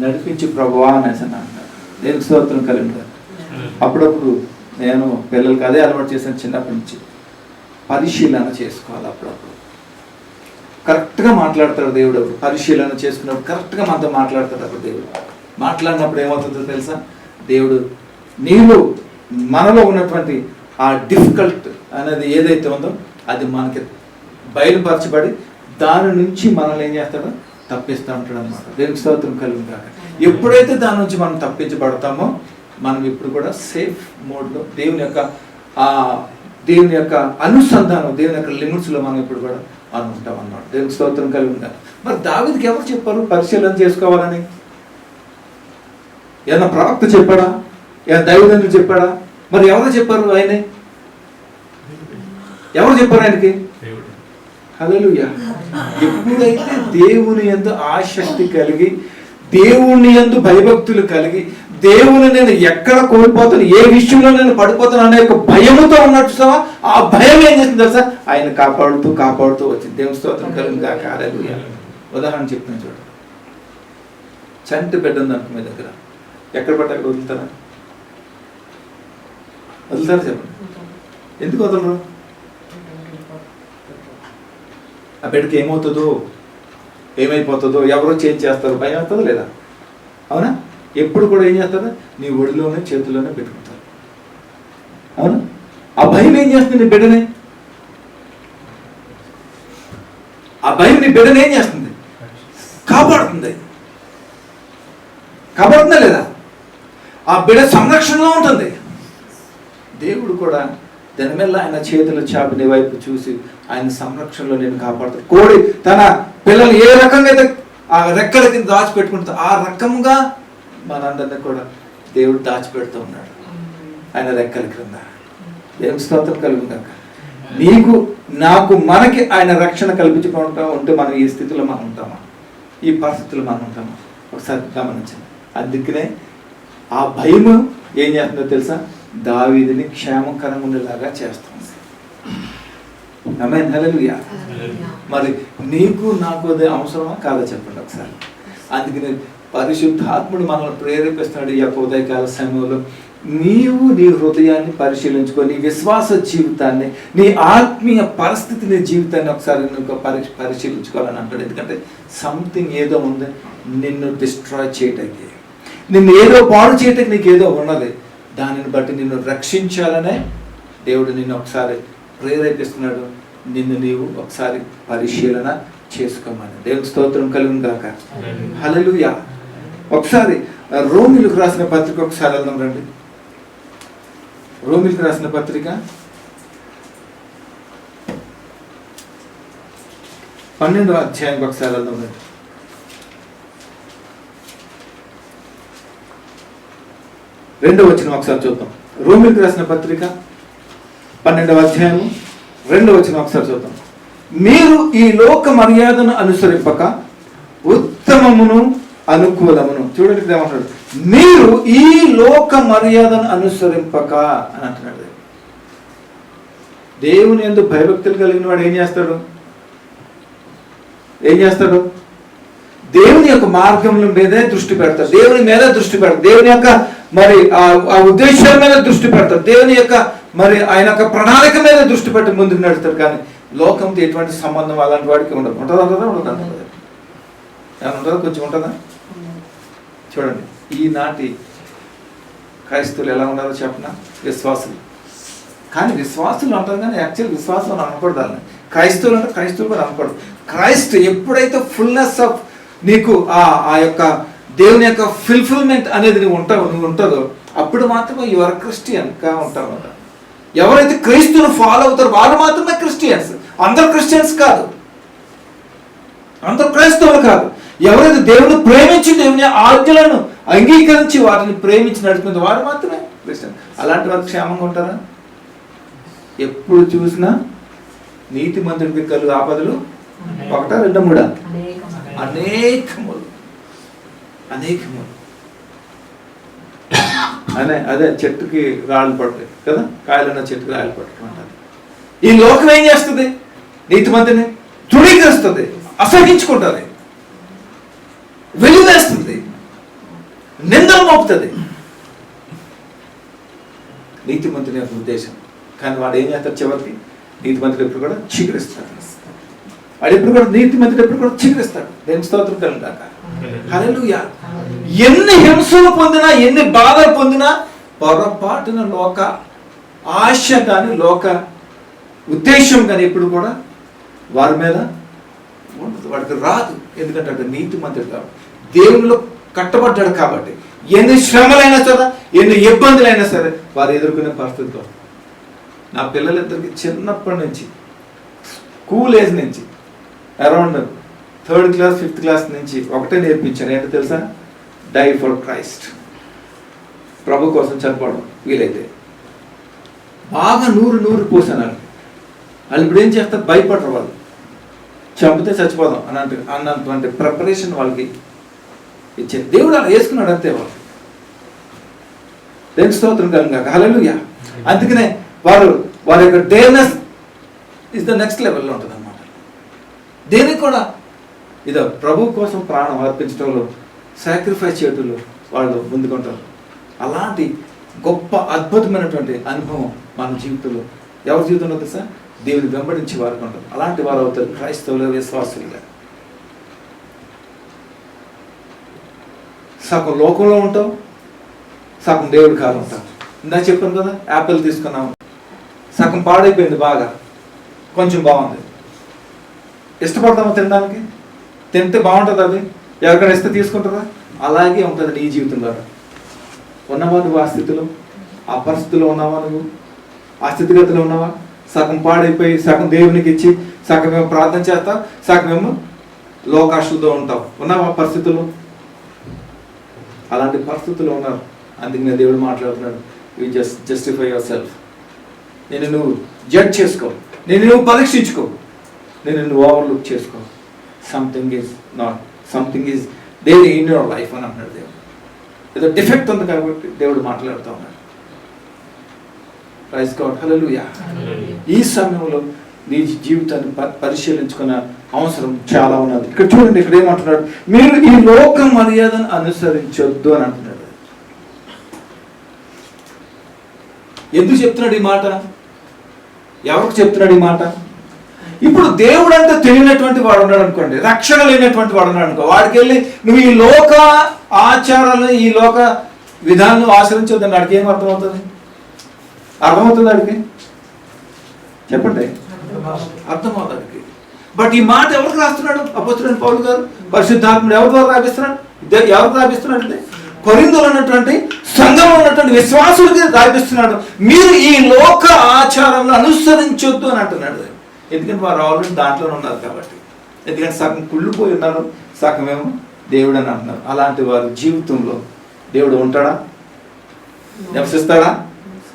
నడిపించు ప్రభువా అనేసి అన్నాడు. నేను స్తోత్రం కలుగును. అప్పుడప్పుడు నేను పిల్లలకి అదే అలవాటు చేశాను. చిన్నప్పటి నుంచి పరిశీలన చేసుకోవాలి. అప్పుడప్పుడు కరెక్ట్గా మాట్లాడతాడు దేవుడు. పరిశీలన చేసుకున్నప్పుడు కరెక్ట్గా మనతో మాట్లాడతాడు. అప్పుడు దేవుడు మాట్లాడినప్పుడు ఏమవుతుందో తెలుసా? దేవుడు నీలో మనలో ఉన్నటువంటి ఆ డిఫికల్ట్ అనేది ఏదైతే ఉందో అది మనకి బయలుపరచబడి దాని నుంచి మనల్ని ఏం చేస్తాడో తప్పిస్తూ ఉంటాడు అనమాట. దేవునికి స్తోత్రం కలుగును గాక. ఎప్పుడైతే దాని నుంచి మనం తప్పించబడతామో మనం ఇప్పుడు కూడా సేఫ్ మోడ్లో దేవుని యొక్క అనుసంధానం, దేవుని యొక్క లిమిట్స్లో మనం ఇప్పుడు కూడా మనం ఉంటాం అన్నమాట. దేవునికి స్తోత్రం కలుగును గాక. మరి దావీదుకి ఎవరు చెప్పారు పరిశీలన చేసుకోవాలని? ఏమన్నా ప్రవక్త చెప్పాడా? ఏమన్నా దైవజనుడు చెప్పాడా? మరి ఎవరు చెప్పారు? ఆయనే. ఎవరు చెప్పారు ఆయనకి? హల్లెలూయా. ఎప్పుడైతే దేవుని యందు ఆసక్తి కలిగి, దేవుని యందు భయభక్తులు కలిగి, దేవుని నేను ఎక్కడ కోల్పోతాను, ఏ విషయంలో నేను పడిపోతాను అనే ఒక భయముతో ఉన్నట్టు ఆ భయం ఏం చేస్తుంది తెలుసా? ఆయన కాపాడుతూ వచ్చింది. దేవుని స్తోత్రం కలుగును గాక. హల్లెలూయా. ఉదాహరణ చెప్తున్నాను చూడండి. చంటి బిడ్డ ఉంది అనుకో మీ దగ్గర, ఎక్కడ పడితే అక్కడ వదులుతారా? చెప్పండి. ఎందుకు వదలరు? ఆ బిడ్డకి ఏమవుతుందో, ఏమైపోతుందో, ఎవరో చేంజ్ చేస్తారు, భయం అవుతుందో లేదా? అవునా? ఎప్పుడు కూడా ఏం చేస్తారు? నీ ఒడిలోనే చేతుల్లోనే పెట్టుకుంటారు. అవును, ఆ భయం ఏం చేస్తుంది నీ బిడ్డని? ఆ భయం నీ బిడ్డని ఏం చేస్తుంది? కాపాడుతుంది. కాపాడుతుందా లేదా? ఆ బిడ్డ సంరక్షణలో ఉంటుంది. దేవుడు కూడా దానివల్ల ఆయన చేతులు చాపి నీ వైపు చూసి ఆయన సంరక్షణలో నేను కాపాడుతాడు. కోడి తన పిల్లలు ఏ రకంగా అయితే ఆ రెక్కల కింద దాచిపెట్టుకుంటుంది, ఆ రకంగా మనందరినీ కూడా దేవుడు దాచిపెడుతూ ఉన్నాడు ఆయన రెక్కల క్రింద. దేవుని స్తోత్రం కలుగుగాక. నీకు నాకు మనకి ఆయన రక్షణ కల్పించుకుంటా ఉంటే మనం ఈ స్థితిలో మనం ఉంటామా? ఈ పరిస్థితుల్లో మనం ఉంటామా? ఒకసారి గమనించండి. అందుకనే ఆ భయము ఏం చేస్తుందో తెలుసా? దావీదుని క్షేమకరంగా ఉండేలాగా చేస్తుంది. ఆమేన్, హల్లెలూయా. మరి నీకు నాకు అది అవసరమా కాదా చెప్పండి ఒకసారి. అందుకని పరిశుద్ధాత్ముడు మనల్ని ప్రేరేపిస్తున్నాడు ఈ యొక్క ఉదయకాల సమయంలో. నీవు నీ హృదయాన్ని పరిశీలించుకో, నీ విశ్వాస జీవితాన్ని, నీ ఆత్మీయ పరిస్థితి, నీ జీవితాన్ని ఒకసారి నువ్వు పరిశీలించుకోవాలని అంటాడు. ఎందుకంటే సంథింగ్ ఏదో ఉంది నిన్ను డిస్ట్రాయ్ చేయటానికి, నిన్ను ఏదో పాడు చేయటానికి నీకు ఏదో ఉన్నది. దానిని బట్టి నిన్ను రక్షించాలనే దేవుడు నిన్ను ఒకసారి ప్రేరేపిస్తున్నాడు. నిన్ను నీవు ఒకసారి పరిశీలన చేసుకోమని. దేవుని స్తోత్రం కలుగును గాక. హల్లెలూయా. ఒకసారి రోమీయులకు రాసిన పత్రిక ఒకసారి వెళ్దాం రండి. రోమీయులకు రాసిన పత్రిక 12వ అధ్యాయం ఒకసారి వెళ్దాం రండి. రెండవ వచనం ఒకసారి చూద్దాం. రోమీయులకు రాసిన పత్రిక 12వ అధ్యాయం 2వ వచనం ఒకసారి చూద్దాం. మీరు ఈ లోక మర్యాదను అనుసరింపక ఉత్తమమును అనుకూలమును. చూడండి ఏమంటాడు? మీరు ఈ లోక మర్యాదను అనుసరింపక అని అంటున్నాడు. దేవుని యందు భయభక్తులు కలిగిన వాడు ఏం చేస్తాడు? దేవుని యొక్క మార్గముల మీదే దృష్టి పెడతాడు, దేవుని మీద దృష్టి పెడతాడు, దేవుని యొక్క మరి ఆ ఉద్దేశాల మీద దృష్టి పెడతాడు, దేవుని యొక్క మరి ఆయన యొక్క ప్రణాళిక మీద దృష్టి పెట్టి ముందుకు నడుస్తాడు. కానీ లోకంతో ఎటువంటి సంబంధం అలాంటి వాడికి ఉండదు. ఉంటుందా? ఏమన్నా ఉంటుందా? కొంచెం ఉంటుందా? చూడండి, ఈనాటి క్రైస్తవులు ఎలా ఉన్నారో చెప్పిన విశ్వాసులు. కానీ విశ్వాసులు అంటారు, కానీ యాక్చువల్ విశ్వాసం అనకూడదు. వాళ్ళని క్రైస్తవులు అంటే క్రైస్తవులు కూడా అనకూడదు. క్రైస్ట్ ఎప్పుడైతే ఫుల్నెస్ ఆఫ్ నీకు ఆ యొక్క దేవుని యొక్క ఫుల్ఫిల్మెంట్ అనేది నువ్వు ఉంటుందో అప్పుడు మాత్రమే యు ఆర్ క్రిస్టియన్గా ఉంటావు. ఎవరైతే క్రీస్తును ఫాలో అవుతారో వాళ్ళు మాత్రమే క్రిస్టియన్స్. అందరు క్రిస్టియన్స్ కాదు, అందరు క్రైస్తవులు కాదు. ఎవరైతే దేవుని ప్రేమించి దేవుని ఆజ్ఞలను అంగీకరించి వాటిని ప్రేమించి నడుపుతుంది వారు మాత్రమే క్రిస్టియన్. అలాంటి వారు క్షేమంగా ఉంటారా? ఎప్పుడు చూసినా నీతి మంత్రుడికి కలుగు ఆపదలు 1, 2, 3 అనేకములు. అదే చెట్టుకి రాళ్ళు పడతాయి కదా, కాయలున్న చెట్టుకి రాళ్ళు పడటం అంటారు. ఈ లోకం ఏం చేస్తుంది? నీతి మంత్రిని తృణీకరిస్తుంది, అసహించుకుంటుంది, వెలువేస్తుంది, నిందలు మోపుతుంది. నీతి మంత్రిని యొక్క ఉద్దేశం. కానీ వాడు ఏం చేస్తాడు? చివరికి నీతి మంత్రులు ఎప్పుడు కూడా చిగురిస్తాడు. నీతి మంత్రులు ఎప్పుడు కూడా చిగురిస్తాడు. దేవుని స్తోత్రం కలుగుగాక. హల్లెలూయా. ఎన్ని హింసలు పొందినా, ఎన్ని బాధలు పొందినా పొరపాటున లోక ఆశ కానీ లోక ఉద్దేశం కానీ ఎప్పుడు కూడా వారి మీద ఉండదు, వాడికి రాదు. ఎందుకంటే అక్కడ నీతి మంత్రుడు కాబట్టి, దేవునిలో కట్టబడ్డాడు కాబట్టి ఎన్ని శ్రమలైనా సరే, ఎన్ని ఇబ్బందులైనా సరే వారు ఎదుర్కొనే పరిస్థితిలో. నా పిల్లలిద్దరికి చిన్నప్పటి నుంచి స్కూల్ ఏజ్ నుంచి around 3rd class 5th class నుంచి ఒకటే నేర్పించాను. ఏంటో తెలుసా? Die for Christ. ప్రభు కోసం చనిపోవడం వీలైతే. బాగా నూరు పోసాను. వాళ్ళు ఇప్పుడు ఏం చేస్తారు? భయపడరు. వాళ్ళు చంపితే చచ్చిపోదాం అన్నటువంటి ప్రిపరేషన్ వాళ్ళకి ఇచ్చారు. దేవుడు అలా వేసుకున్నాడు అంతే. వాళ్ళు దేవుని స్తోత్రం కలుగుగాక. హల్లెలూయా. అందుకనే వారి యొక్క డేర్నెస్ ఇస్ ద నెక్స్ట్ లెవెల్లో ఉంటుంది అన్నమాట. దేనికి కూడా ఇదో ప్రభు కోసం ప్రాణం అర్పించడంలో, సాక్రిఫైస్ చేయడంలో వాళ్ళు ముందుకుంటారు. అలాంటి గొప్ప అద్భుతమైనటువంటి అనుభవం మన జీవితంలో ఎవరి జీవితంలో తెలుసా? దేవుని వెంబడించి వారికి ఉంటారు. అలాంటి వారు అవుతారు క్రైస్తవులు, విశ్వాసులుగా. సగం లోకంలో ఉంటావు, సగం దేవుడి కాదు ఉంటావు. ఇందా చెప్పాను కదా, యాపిల్ తీసుకున్నాము, సగం పాడైపోయింది, బాగా కొంచెం బాగుంది, ఇష్టపడతాము తినడానికి, తింటే బాగుంటుంది, అది ఎవరికైనా ఇస్తే తీసుకుంటుందా? అలాగే ఉంటుంది నీ జీవితం ద్వారా. ఉన్నవా నువ్వు ఆ స్థితిలో, ఆ పరిస్థితిలో ఉన్నావా? నువ్వు ఆ స్థితిగతిలో ఉన్నావా? సగం పాడైపోయి సగం దేవునికి ఇచ్చి సగమేమో ప్రార్థన చేస్తావు, సగమేమో లోకాశలతో ఉంటావు. ఉన్నావా పరిస్థితుల్లో? అలాంటి పరిస్థితుల్లో ఉన్నారు. అందుకనే దేవుడు మాట్లాడుతున్నాడు, యూ జస్టిఫై యువర్ సెల్ఫ్. నేను నువ్వు జడ్జ్ చేసుకో, నేను నువ్వు పరీక్షించుకో, నేను నువ్వు ఓవర్లుక్ చేసుకో. Something is there in your life అని అంటున్నాడు దేవుడు. ఏదో డిఫెక్ట్ ఉంది కాబట్టి దేవుడు మాట్లాడుతూ ఉన్నాడు. ప్రైజ్ గాడ్, హల్లెలూయా. ఈ సమయంలో నీ జీవితాన్ని పరిశీలించుకున్న అవసరం చాలా ఉన్నది. ఇక్కడ చూడండి, ఇక్కడ ఏమంటున్నాడు, మీరు ఈ లోక మర్యాదను అనుసరించొద్దు అని అంటున్నాడు. ఎందుకు చెప్తున్నాడు ఈ మాట? ఎవరికి చెప్తున్నాడు ఈ మాట? ఇప్పుడు దేవుడు అంతా తెలియనటువంటి వాడు ఉన్నాడు అనుకోండి, రక్షణ లేనటువంటి వాడు ఉన్నాడు అనుకో, వాడికి వెళ్ళి నువ్వు ఈ లోక ఆచారాలను, ఈ లోక విధానం ఆచరించొద్దని వాడికి ఏం అర్థమవుతుంది? అర్థమవుతుంది వాడికి? చెప్పండి, అర్థమవుతుంది వాడికి. బట్ ఈ మాట ఎవరికి రాస్తున్నాడు అపోస్తలుడైన పౌలు గారు? పరిశుద్ధాత్ముడు ఎవరి ద్వారా రాపిస్తున్నాడు? ఎవరికి రాపిస్తున్నాడు అంటే కొరింథీలో ఉన్నటువంటి సంఘంలో ఉన్నటువంటి విశ్వాసులకి రాపిస్తున్నాడు. మీరు ఈ లోక ఆచారంలో అనుసరించొద్దు అని అంటున్నాడు. ఎందుకంటే వారు ఆల్రెడీ దాంట్లోనే ఉన్నారు కాబట్టి. ఎందుకంటే సగం కుళ్ళిపోయి ఉన్నారు, సగమేమో దేవుడు అని అంటున్నారు. అలాంటి వారి జీవితంలో దేవుడు ఉంటాడా? నివసిస్తాడా?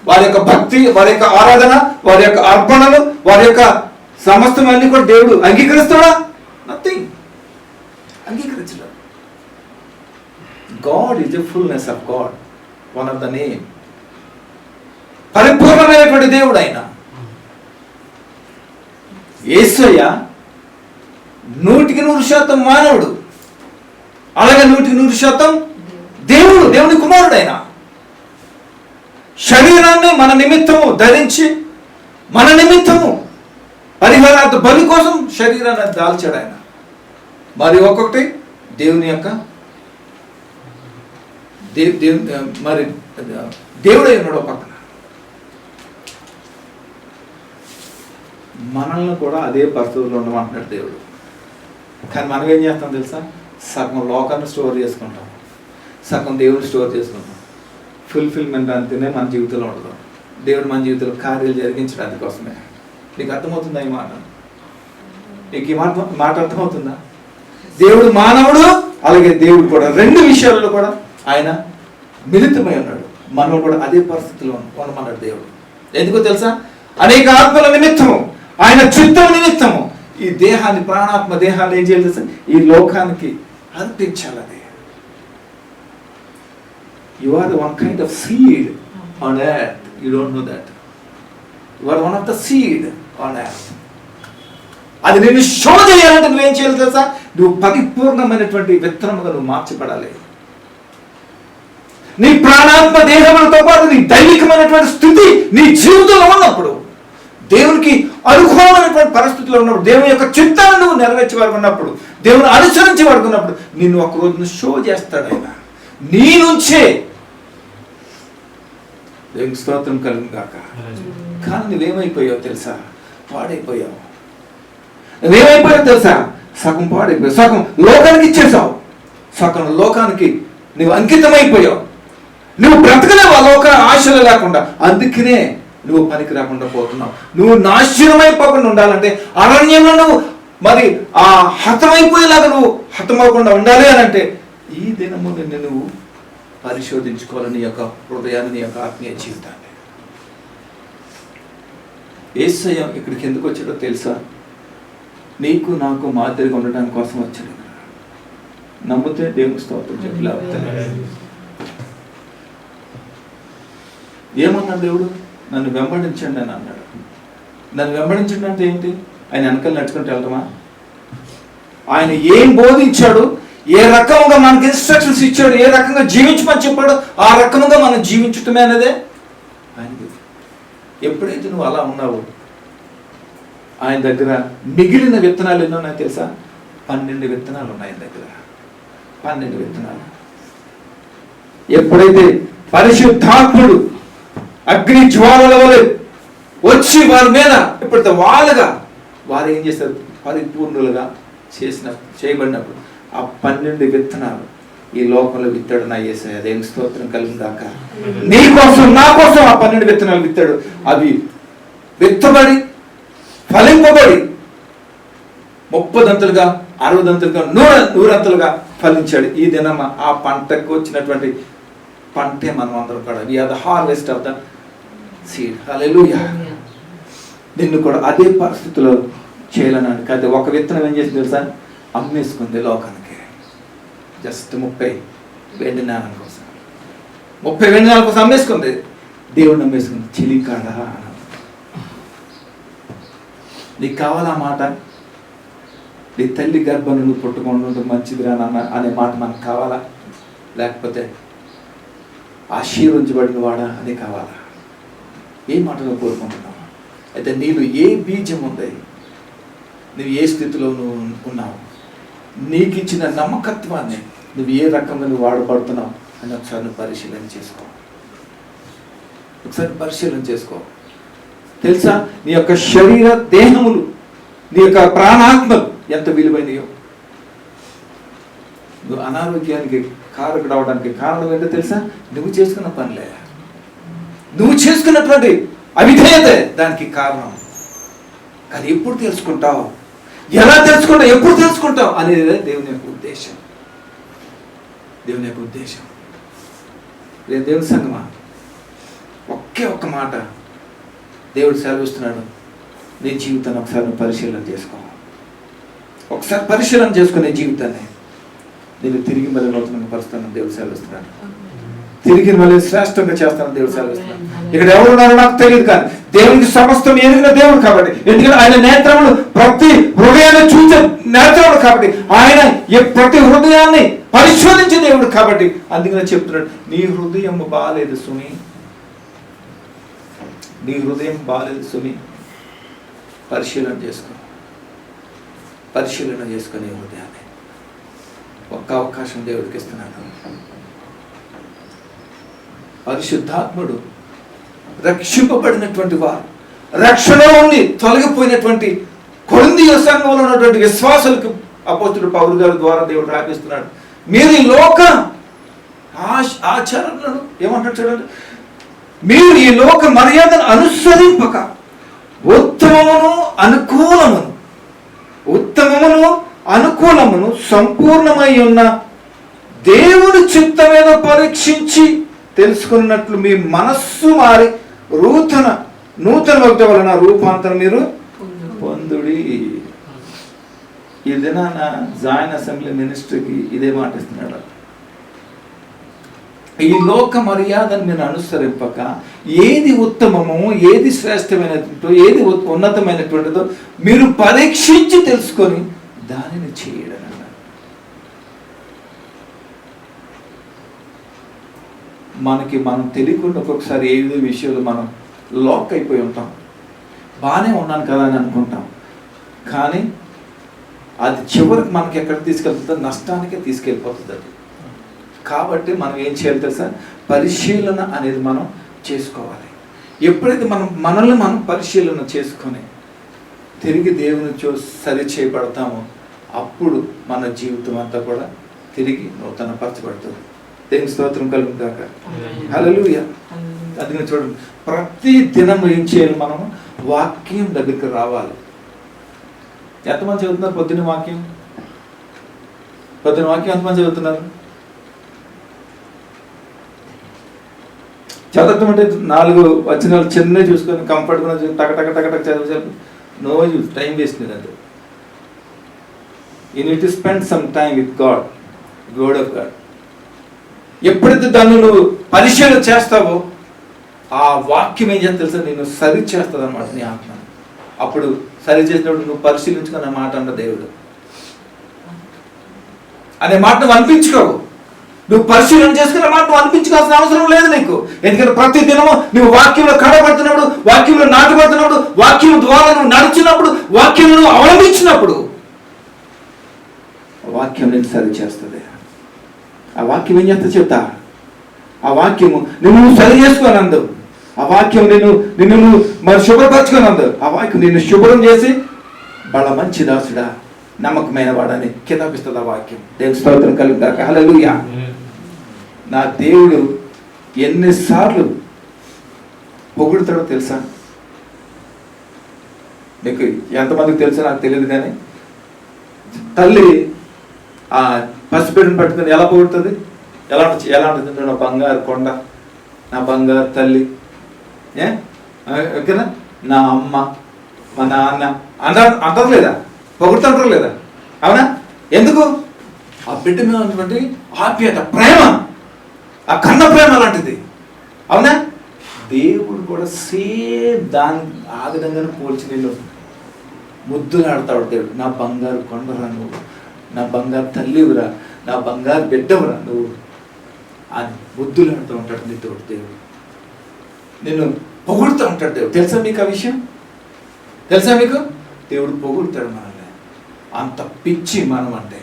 వారి యొక్క భక్తి, వారి యొక్క ఆరాధన, వారి యొక్క అర్పణలు, వారి యొక్క సమస్తం అన్ని కూడా దేవుడు అంగీకరిస్తాడా? నథింగ్. అంగీకరించడం. God is the fullness of God, one of the name. పరిపూర్ణమైనటువంటి దేవుడు ఆయన. యేసయ్య 100% మానవుడు, అలాగే 100% దేవుడు, దేవుని కుమారుడు ఆయన. శరీరాన్ని మన నిమిత్తము ధరించి, మన నిమిత్తము పరిహారార్థ బలి కోసం శరీరాన్ని దాల్చాడు ఆయన. మరి ఒక్కొక్కటి దేవుని యొక్క మరి దేవుడే ఉన్నాడు ఒక పక్కన. మనల్ని కూడా అదే పరిస్థితుల్లో ఉండమంటున్నాడు దేవుడు. కానీ మనం ఏం చేస్తాం తెలుసా? సగం లోకాన్ని స్టోర్ చేసుకుంటాం, సగం దేవుని స్టోర్ చేసుకుంటాం. ఫుల్ఫిల్మెంట్ అంతేనే మన జీవితంలో ఉండదు. దేవుడు మన జీవితంలో కార్యాలు జరిగించడానికి కోసమే. నీకు అర్థమవుతుందా ఈ మాట? నీకు ఈ మాట అర్థమవుతుందా? దేవుడు మానవుడు, అలాగే దేవుడు కూడా రెండు విషయాలలో కూడా ఆయన మిళితమై ఉన్నాడు. మనం కూడా అదే పరిస్థితిలో ఉండమన్నాడు దేవుడు. ఎందుకో తెలుసా? అనేక ఆత్మల నిమిత్తము, ఆయన చిత్తం నిమిత్తము ఈ దేహాన్ని, ప్రాణాత్మ దేహాన్ని ఏం చేయాలి తెలుసా? ఈ లోకానికి అర్పించాలని. You are the one kind of seed on earth. You don't know that. You are one of the seed on earth. అది నేను షో చేయాలంటే నువ్వేం చేయాలి తెలుసా? నువ్వు పరిపూర్ణమైనటువంటి విత్తనముగా నువ్వు మార్చబడాలి. నీ ప్రాణాత్మ దేహములతో పాటు నీ దైవికమైనటువంటి స్థితి నీ జీవితంలో ఉన్నప్పుడు, దేవునికి అనుకూలమైనటువంటి పరిస్థితుల్లో ఉన్నప్పుడు, దేవుని యొక్క చిత్తాన్ని నువ్వు నెరవేర్చే వారు ఉన్నప్పుడు, దేవుని అనుసరించి వాడుకున్నప్పుడు నిన్ను ఒక రోజున షో చేస్తాడు ఆయన. నీ నుంచే దేవునికి స్తోత్రం కలుగును గాక. కానీ నువ్వేమైపోయావు తెలుసా? పాడైపోయావు. నువ్వేమైపోయావు తెలుసా? సగం పాడైపోయావు, సగం లోకానికి ఇచ్చేసావు, సగం లోకానికి నువ్వు అంకితమైపోయావు. నువ్వు బ్రతకలేవు ఆ లోక ఆశలు లేకుండా. అందుకనే నువ్వు పనికి రాకుండా పోతున్నావు. నువ్వు నాశనమైపోకుండా ఉండాలంటే, అరణ్యంలో నువ్వు మరి ఆ హతమైపోయేలాగా నువ్వు హతమవకుండా ఉండాలి అని అంటే, ఈ దినము నిన్ను నువ్వు పరిశోధించుకోవాలని, నీ యొక్క హృదయాన్ని, నీ యొక్క ఆత్మీయ జీవితాన్ని. యేసయ్య ఇక్కడికి ఎందుకు వచ్చాడో తెలుసా? నీకు నాకు మాదిరిగా ఉండడానికి కోసం వచ్చాడు. నమ్మితే దేవుని స్తోత్రం చెప్పి ఏమన్నాడు దేవుడు? నన్ను వెంబడించండి అని అన్నాడు. నన్ను వెంబడించండి అంటే ఏంటి? ఆయన వెనకాల నడుచుకుంటూ వెళ్తామా? ఆయన ఏం బోధించాడు, ఏ రకంగా మనకి ఇన్స్ట్రక్షన్స్ ఇచ్చాడు, ఏ రకంగా జీవించమని చెప్పాడు, ఆ రకంగా మనం జీవించటమే అనేదే ఆయనది. ఎప్పుడైతే నువ్వు అలా ఉన్నావు, ఆయన దగ్గర మిగిలిన విత్తనాలు ఎన్నో ఉన్నాయి తెలుసా? 12 విత్తనాలు ఉన్నాయి ఆయన దగ్గర. 12 విత్తనాలు. ఎప్పుడైతే పరిశుద్ధాత్ముడు అగ్ని జ్వాలల వలె వచ్చి వారి మీద ఎప్పుడైతే వారు ఏం చేస్తారు, పరిపూర్ణులుగా చేయబడినప్పుడు ఆ 12 విత్తనాలు ఈ లోకంలో విత్తాడు నా యేసయ్య. దేవుని స్తోత్రం కలుగుగాక. నీ కోసం నా కోసం ఆ 12 విత్తనాలు విత్తాడు. అవి విత్తబడి ఫలింపబడి 30 దంతలుగా 60 దంతలుగా 100 దంతలుగా ఫలించాడు. ఈ దినం ఆ పంటకు వచ్చినటువంటి పంటే మనం అందరం కూడా we are the harvest of the seed. Hallelujah. నిన్ను కూడా అదే పరిస్థితిలో చేయాలన్నాడు. అయితే ఒక విత్తనం ఏం చేసింది తెలుసా, అమ్మేసుకుంది లోకానికి. జస్ట్ 30 వెండి నాణాల కోసం, 30 వెండి నాణాల కోసం అమ్మేసుకుంది. దేవుడిని అమ్మేసుకుంది. చిలికాడా నీకు కావాలా మాట? నీ తల్లి గర్భం నువ్వు పుట్టుకుంటుంటే మంచిదిరా అనే మాట మనకు కావాలా? లేకపోతే ఆశీర్వించబడిన వాడా అదే కావాలా? ఏ మాటలో కోరుకుంటున్నావు? అయితే నీలో ఏ బీజం ఉంది, నువ్వు ఏ స్థితిలో నువ్వు ఉన్నావు, నీకు ఇచ్చిన నమ్మకత్వాన్ని నువ్వు ఏ రకంగా నువ్వు వాడబడుతున్నావు అని ఒకసారి నువ్వు పరిశీలన చేసుకో. తెలుసా, నీ యొక్క శరీర దేహములు, నీ యొక్క ప్రాణాత్మలు ఎంత విలువైనయో. నువ్వు అనారోగ్యానికి కారకుడు అవడానికి కారణం ఏంటో తెలుసా? నువ్వు చేసుకున్న పనిలే, నువ్వు చేసుకున్నటువంటి అవిధేయతే దానికి కారణం. కానీ ఎప్పుడు తెలుసుకుంటావు, ఎలా తెలుసుకుంటావు, ఎప్పుడు తెలుసుకుంటావు అనేది దేవుని యొక్క ఉద్దేశం. దేవుని సంగమా, ఒక్క మాట దేవుడు సెలవిస్తున్నాడు. నీ జీవితాన్ని ఒకసారి పరిశీలన చేసుకో. ఒకసారి పరిశీలన చేసుకునే జీవితాన్ని నేను తిరిగి మళ్ళీ నూతనంగా పరుస్తానని దేవుడు సెలవిస్తున్నాడు. తిరిగి మళ్ళీ శ్రేష్టంగా చేస్తానని దేవుడు సెలవిస్తున్నాడు. ఇక్కడ ఎవరున్నారో నాకు తెలియదు, కానీ దేవునికి సమస్తం ఎదిగిన దేవుడు కాబట్టి, ఎందుకంటే ఆయన నేత్రములు ప్రతి హృదయాన్ని చూసే నేత్రములు కాబట్టి, ఆయన ప్రతి హృదయాన్ని పరిశోధించే దేవుడు కాబట్టి, అందుకనే చెప్తున్నాడు, నీ హృదయం బాలేదు సుమి, నీ హృదయం బాలేదు సుమి. పరిశీలన చేసుకునే హృదయాన్ని ఒక్క అవకాశం దేవుడికి ఇస్తున్నాడు. పరిశుద్ధాత్ముడు రక్షింపబడినటువంటి వారు, రక్షణలో ఉండి తొలగిపోయినటువంటి కొరింథీ సంఘంలో ఉన్నటువంటి విశ్వాసులకు అపోస్తలుడు పౌలు గారి ద్వారా దేవుడు రాపిస్తున్నాడు. మీరు ఈ లోక ఆచారాలను ఏమంటారు చూడండి, మీరు ఈ లోక మర్యాదను అనుసరింపక ఉత్తమమును అనుకూలమును సంపూర్ణమై ఉన్న దేవుని చిత్తమేదో పరీక్షించి తెలుసుకున్నట్లు మీ మనస్సు మారి నూతన భక్తి వలన రూపాంతరం మీరు పొందుడి. ఈ దినాన జాయిన్ అసెంబ్లీ మినిస్ట్రీకి ఇదే మాట ఇస్తున్నాడు. ఈ లోక మర్యాదను మీరు అనుసరింపక ఏది ఉత్తమమో, ఏది శ్రేష్టమైనదో, ఏది ఉన్నతమైనటువంటిదో మీరు పరీక్షించి తెలుసుకొని దానిని చేయడం. మనం తెలియకుండా ఒక్కొక్కసారి ఏదో విషయాలు మనం లాక్ అయిపోయి ఉంటాం. బాగానే ఉన్నాను కదా అని అనుకుంటాం, కానీ అది చివరికి మనకి ఎక్కడ తీసుకెళ్తుందో నష్టానికే తీసుకెళ్ళిపోతుంది అది. కాబట్టి మనం ఏం చేయాలి తెలుసా, పరిశీలన అనేది మనం చేసుకోవాలి. ఎప్పుడైతే మనల్ని మనం పరిశీలన చేసుకొని తిరిగి దేవుని సరి చేయబడతామో అప్పుడు మన జీవితం అంతా కూడా తిరిగి నూతనపరచబడుతుంది. దేవుని స్తోత్రం కలుగుగాక. హల్లెలూయా. అందుకని చూడండి, ప్రతి దినం ఏం చేయాలి, మనము వాక్యం దగ్గరికి రావాలి. ఎంతమంది చదువుతున్నారు పొద్దున్న వాక్యం ఎంతమంది చదువుతున్నారు? చదవటం అంటే 4 వచనాలు చిన్నవి చూసుకొని కంఫర్ట్గా టక చదువు. నో యూజ్, టైం వేస్ట్ లేదంటే. You need to spend some time with God, word of God. ఎప్పుడైతే దాన్ని నువ్వు పరిశీలన చేస్తావో ఆ వాక్యం ఏం చేస్తా తెలుసా, నేను సరి చేస్తుంది అనమాట నీ ఆత్మ. అప్పుడు సరి చేసినప్పుడు నువ్వు పరిశీలించుకున్న మాట అంట దేవుడు అనే మాట నువ్వు అనిపించుకోవు. నువ్వు పరిశీలన చేసుకున్న మాట నువ్వు అనిపించుకోవాల్సిన అవసరం లేదు నీకు. ఎందుకంటే ప్రతి దినము నువ్వు వాక్యంలో కడబడుతున్నప్పుడు, వాక్యంలో నాటబడుతున్నప్పుడు, వాక్యం ద్వారా నువ్వు నడిచినప్పుడు, వాక్యం నువ్వు అవలంబించినప్పుడు వాక్యం నేను సరి చేస్తుంది. ఆ వాక్యం ఏం చేస్తా చెప్తా, ఆ వాక్యము నిన్ను సరి చేసుకొని అందవు. ఆ వాక్యం నిన్ను మరి శుభ్రపరచుకొని అందవు. ఆ వాక్యం నిన్ను శుభ్రం చేసి బల మంచి దాసుడా నమ్మకమైన వాడని కితాబిస్తుంది ఆ వాక్యం. దేవుని స్తోత్రం కలుగుతాక. హల్లెలూయా. నా దేవుడు ఎన్నిసార్లు పొగుడుతాడో తెలుసా? మీకు ఎంతమందికి తెలుసో నాకు తెలియదు, కానీ తల్లి ఆ పసిబిడ్డను పట్టుకుని ఎలా పొగుడుతుంది? ఎలా ఉంటుంది? నా బంగారు కొండ, నా బంగారు తల్లి, ఓకేనా, నా అమ్మ, మా నాన్న అంటారు లేదా? పొగుడుతుంటారు లేదా? అవునా? ఎందుకు? ఆ బిడ్డ మీద ఉన్నటువంటి ఆప్యాయత, ప్రేమ, ఆ కన్న ప్రేమ అలాంటిది. అవునా? దేవుడు కూడా సేమ్ ఆ విధంగానే పోల్చి నిన్ను ముద్దులాడతాడు. దేవుడు నా బంగారు కొండరా నువ్వు, నా బంగారు తల్లివురా, నా బంగారు బిడ్డవురా నువ్వు అని ముద్దులాడుతూ ఉంటాడు నీతో దేవుడు. నిన్ను పొగుడుతూ ఉంటాడు దేవుడు. తెలుసా మీకు ఆ విషయం? తెలుసా మీకు? దేవుడు పొగుడుతాడు మనల్ని. అంత పిచ్చి మనం అంటే.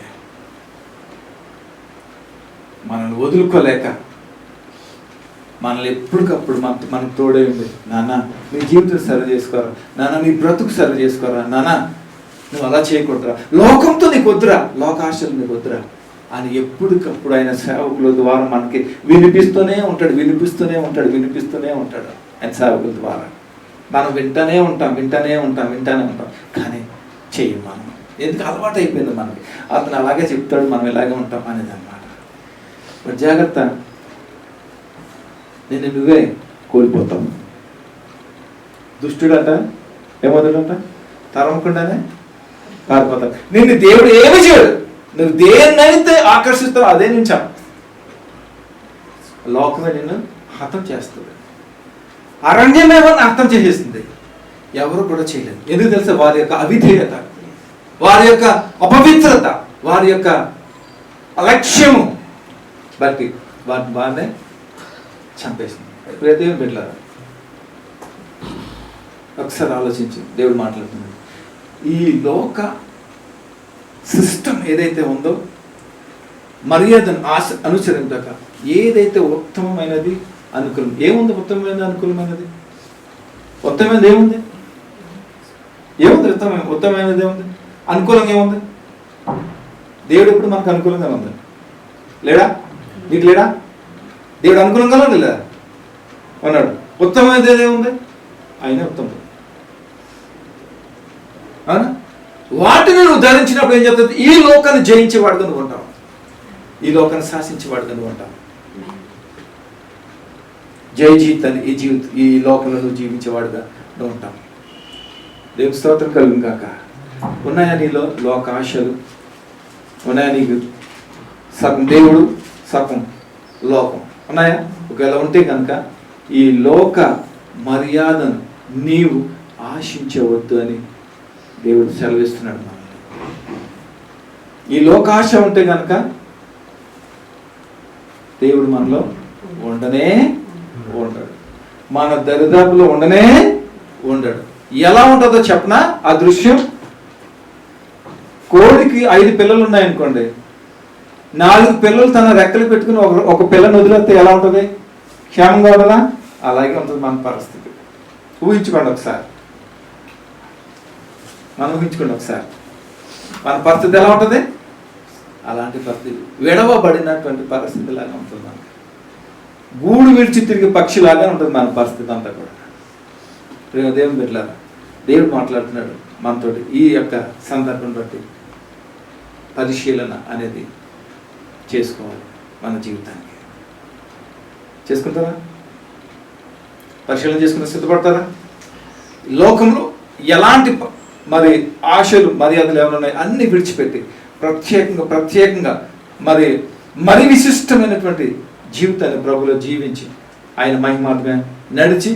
మనల్ని వదులుకోలేక మనల్ని ఎప్పటికప్పుడు మనకు తోడే ఉంది. నాన్న నీ జీవితం సరి చేసుకోరా, నాన్న నీ బ్రతుకు సరి చేసుకోరా, నాన్న నువ్వు అలా చేయకూడదురా, లోకంతో నీకు వద్దురా, లోకాశలు నీకు వద్దురా అని ఎప్పటికప్పుడు ఆయన సేవకుల ద్వారా మనకి వినిపిస్తూనే ఉంటాడు. ఆయన సేవకుల ద్వారా మనం వింటూనే ఉంటాం. కానీ చెయ్యం మనం. ఎందుకు? అలవాటు అయిపోయింది మనకి. అతను అలాగే చెప్తాడు, మనం ఇలాగే ఉంటాం అనేది అన్నమాట. మరి జాగ్రత్త, నేను నువ్వే కోల్పోతావు. దుష్టుడట ఏమవుతాడంట? తరమకుండానే పారిపోతావు. నిన్ను దేవుడు ఏమి చేయడు. నువ్వు దేన్నైతే ఆకర్షిస్తావు అదే నుంచి లోకమే నిన్ను హతం చేస్తుంది. అరణ్యమేమో అర్థం చేసేస్తుంది. ఎవరు కూడా చేయలేదు. ఎందుకు తెలుసా? వారి యొక్క అవిధేయత, వారి యొక్క అపవిత్రత, వారి యొక్క అలక్ష్యము బట్టి వారినే చంపేసింది. ప్రతి బిడ్డలారా ఒకసారి ఆలోచించి దేవుడు మాట్లాడుతున్నాడు. ఈ లోక సిస్టమ్ ఏదైతే ఉందో, మర్యాదను అనుసరించక ఏదైతే ఉత్తమమైనది అనుకూలం ఏముంది? ఉత్తమమైనది అనుకూలమైనది ఏముంది? ఉత్తమమైనది ఏముంది? అనుకూలంగా ఏముంది? దేవుడు ఎప్పుడు మనకు అనుకూలంగా ఉంది. లేడా? నీకు లేడా? దేవుడు అనుకూలంగా లేదా? అన్నాడు. ఉత్తమమైనది ఏముంది? ఆయనే ఉత్తమం. అవునా? వాటిని నువ్వు ధరించినప్పుడు ఏం చెప్తుంది? ఈ లోకాన్ని జయించేవాడుగా నువ్వు ఉంటావు, ఈ లోకాన్ని శాసించేవాడుగా నువ్వు ఉంటావు. జయ జీవితాన్ని ఈ లోకంలో నువ్వు జీవించేవాడుగా నువ్వు ఉంటావు. దేవుని స్తోత్రం కలుగును కాక. ఉన్నాయా నీలో లోక ఆశలు? ఉన్నాయా నీకు? సగం దేవుడు సగం లోకం ఉన్నాయా? ఒకవేళ ఉంటే కనుక ఈ లోక మర్యాదను నీవు ఆశించవద్దు అని దేవుడు సెలవిస్తున్నాడు మనల్ని. ఈ లోకాశ ఉంటే కనుక దేవుడు మనలో ఉండనే ఉండడు, మన దరిదాపులో ఉండనే ఉండడు. ఎలా ఉంటుందో చెప్పనా ఆ దృశ్యం? కోడికి 5 పిల్లలు ఉన్నాయనుకోండి, 4 పిల్లలు తన రెక్కలు పెట్టుకుని ఒక పిల్లని వదిలేస్తే ఎలా ఉంటుంది? క్షేమంగా ఉండదా? అలాగే ఉంటుంది మన పరిస్థితి. ఊహించుకోండి ఒకసారి, మన పరిస్థితి ఎలా ఉంటుంది? అలాంటి పరిస్థితి, విడవబడినటువంటి పరిస్థితి లాగా ఉంటుంది. మనకి గూడు విడిచి తిరిగి పక్షిలాగా ఉంటుంది మన పరిస్థితి అంతా కూడా. ప్రేమ దేవుని బిడ్డలారా, దేవుడు మాట్లాడుతున్నాడు మనతోటి. ఈ యొక్క సందర్భం బట్టి పరిశీలన అనేది చేసుకోవాలి మన జీవితానికి. చేసుకుంటారా? పరిశీలన చేసుకుని సిద్ధపడతారా? లోకంలో ఎలాంటి మరి ఆశలు మర్యాదలు ఏమైనా ఉన్నాయి అన్ని విడిచిపెట్టి ప్రత్యేకంగా మరి విశిష్టమైనటువంటి జీవితాన్ని ప్రభులో జీవించి ఆయన మహిమార్గంగా నడిచి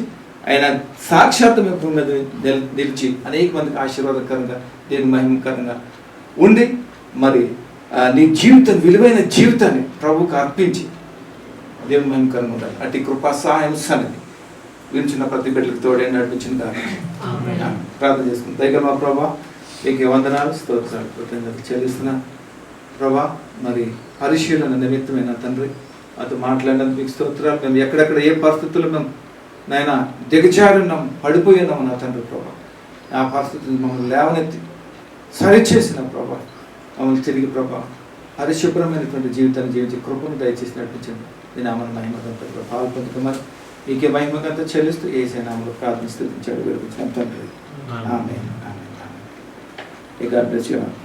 ఆయన సాక్షాత్ భూమి మీద నిలిచి అనేక మందికి ఆశీర్వాదకరంగా దేవుని మహిమకరంగా ఉండి మరి నీ జీవితం విలువైన జీవితాన్ని ప్రభుకు అర్పించి దేవుని మహిమకరంగా ఉండాలి. అటు కృపా సహాయం సన్నిధి వింటున్న ప్రతి బిడ్డలకు తోడే నడిపించిన ప్రార్థన చేసుకుంటాం. దగ్గర మా ప్రభా మీకు వందనాలు స్తోత్రాలు కృతజ్ఞతలు చెల్లిస్తున్నా ప్రభా. మరి పరిశీలన నిమిత్తమైన తండ్రి మాతో మాట్లాడినందుకు మీకు స్తోత్రాలు. మేము ఎక్కడెక్కడ ఏ పరిస్థితుల్లో మేము నాయన దిగజారున్నాం, పడిపోయినాం నా తండ్రి ప్రభా. ఆ పరిస్థితులు మమ్మల్ని లేవనెత్తి సరిచేసిన ప్రభా, మమ్మల్ని తిరిగి ప్రభా పరిశుభ్రమైనటువంటి జీవితాన్ని జీవించి కృపను దయచేసి నడిపించండి. నేను ఆమెను మహిమగంతో పాల్పొందుకున్నారు. మీకే మహిమగంతో చెల్లిస్తూ యేసు నామములో ప్రార్థిస్తూ తండ్రి. ఆమేన్. God bless you.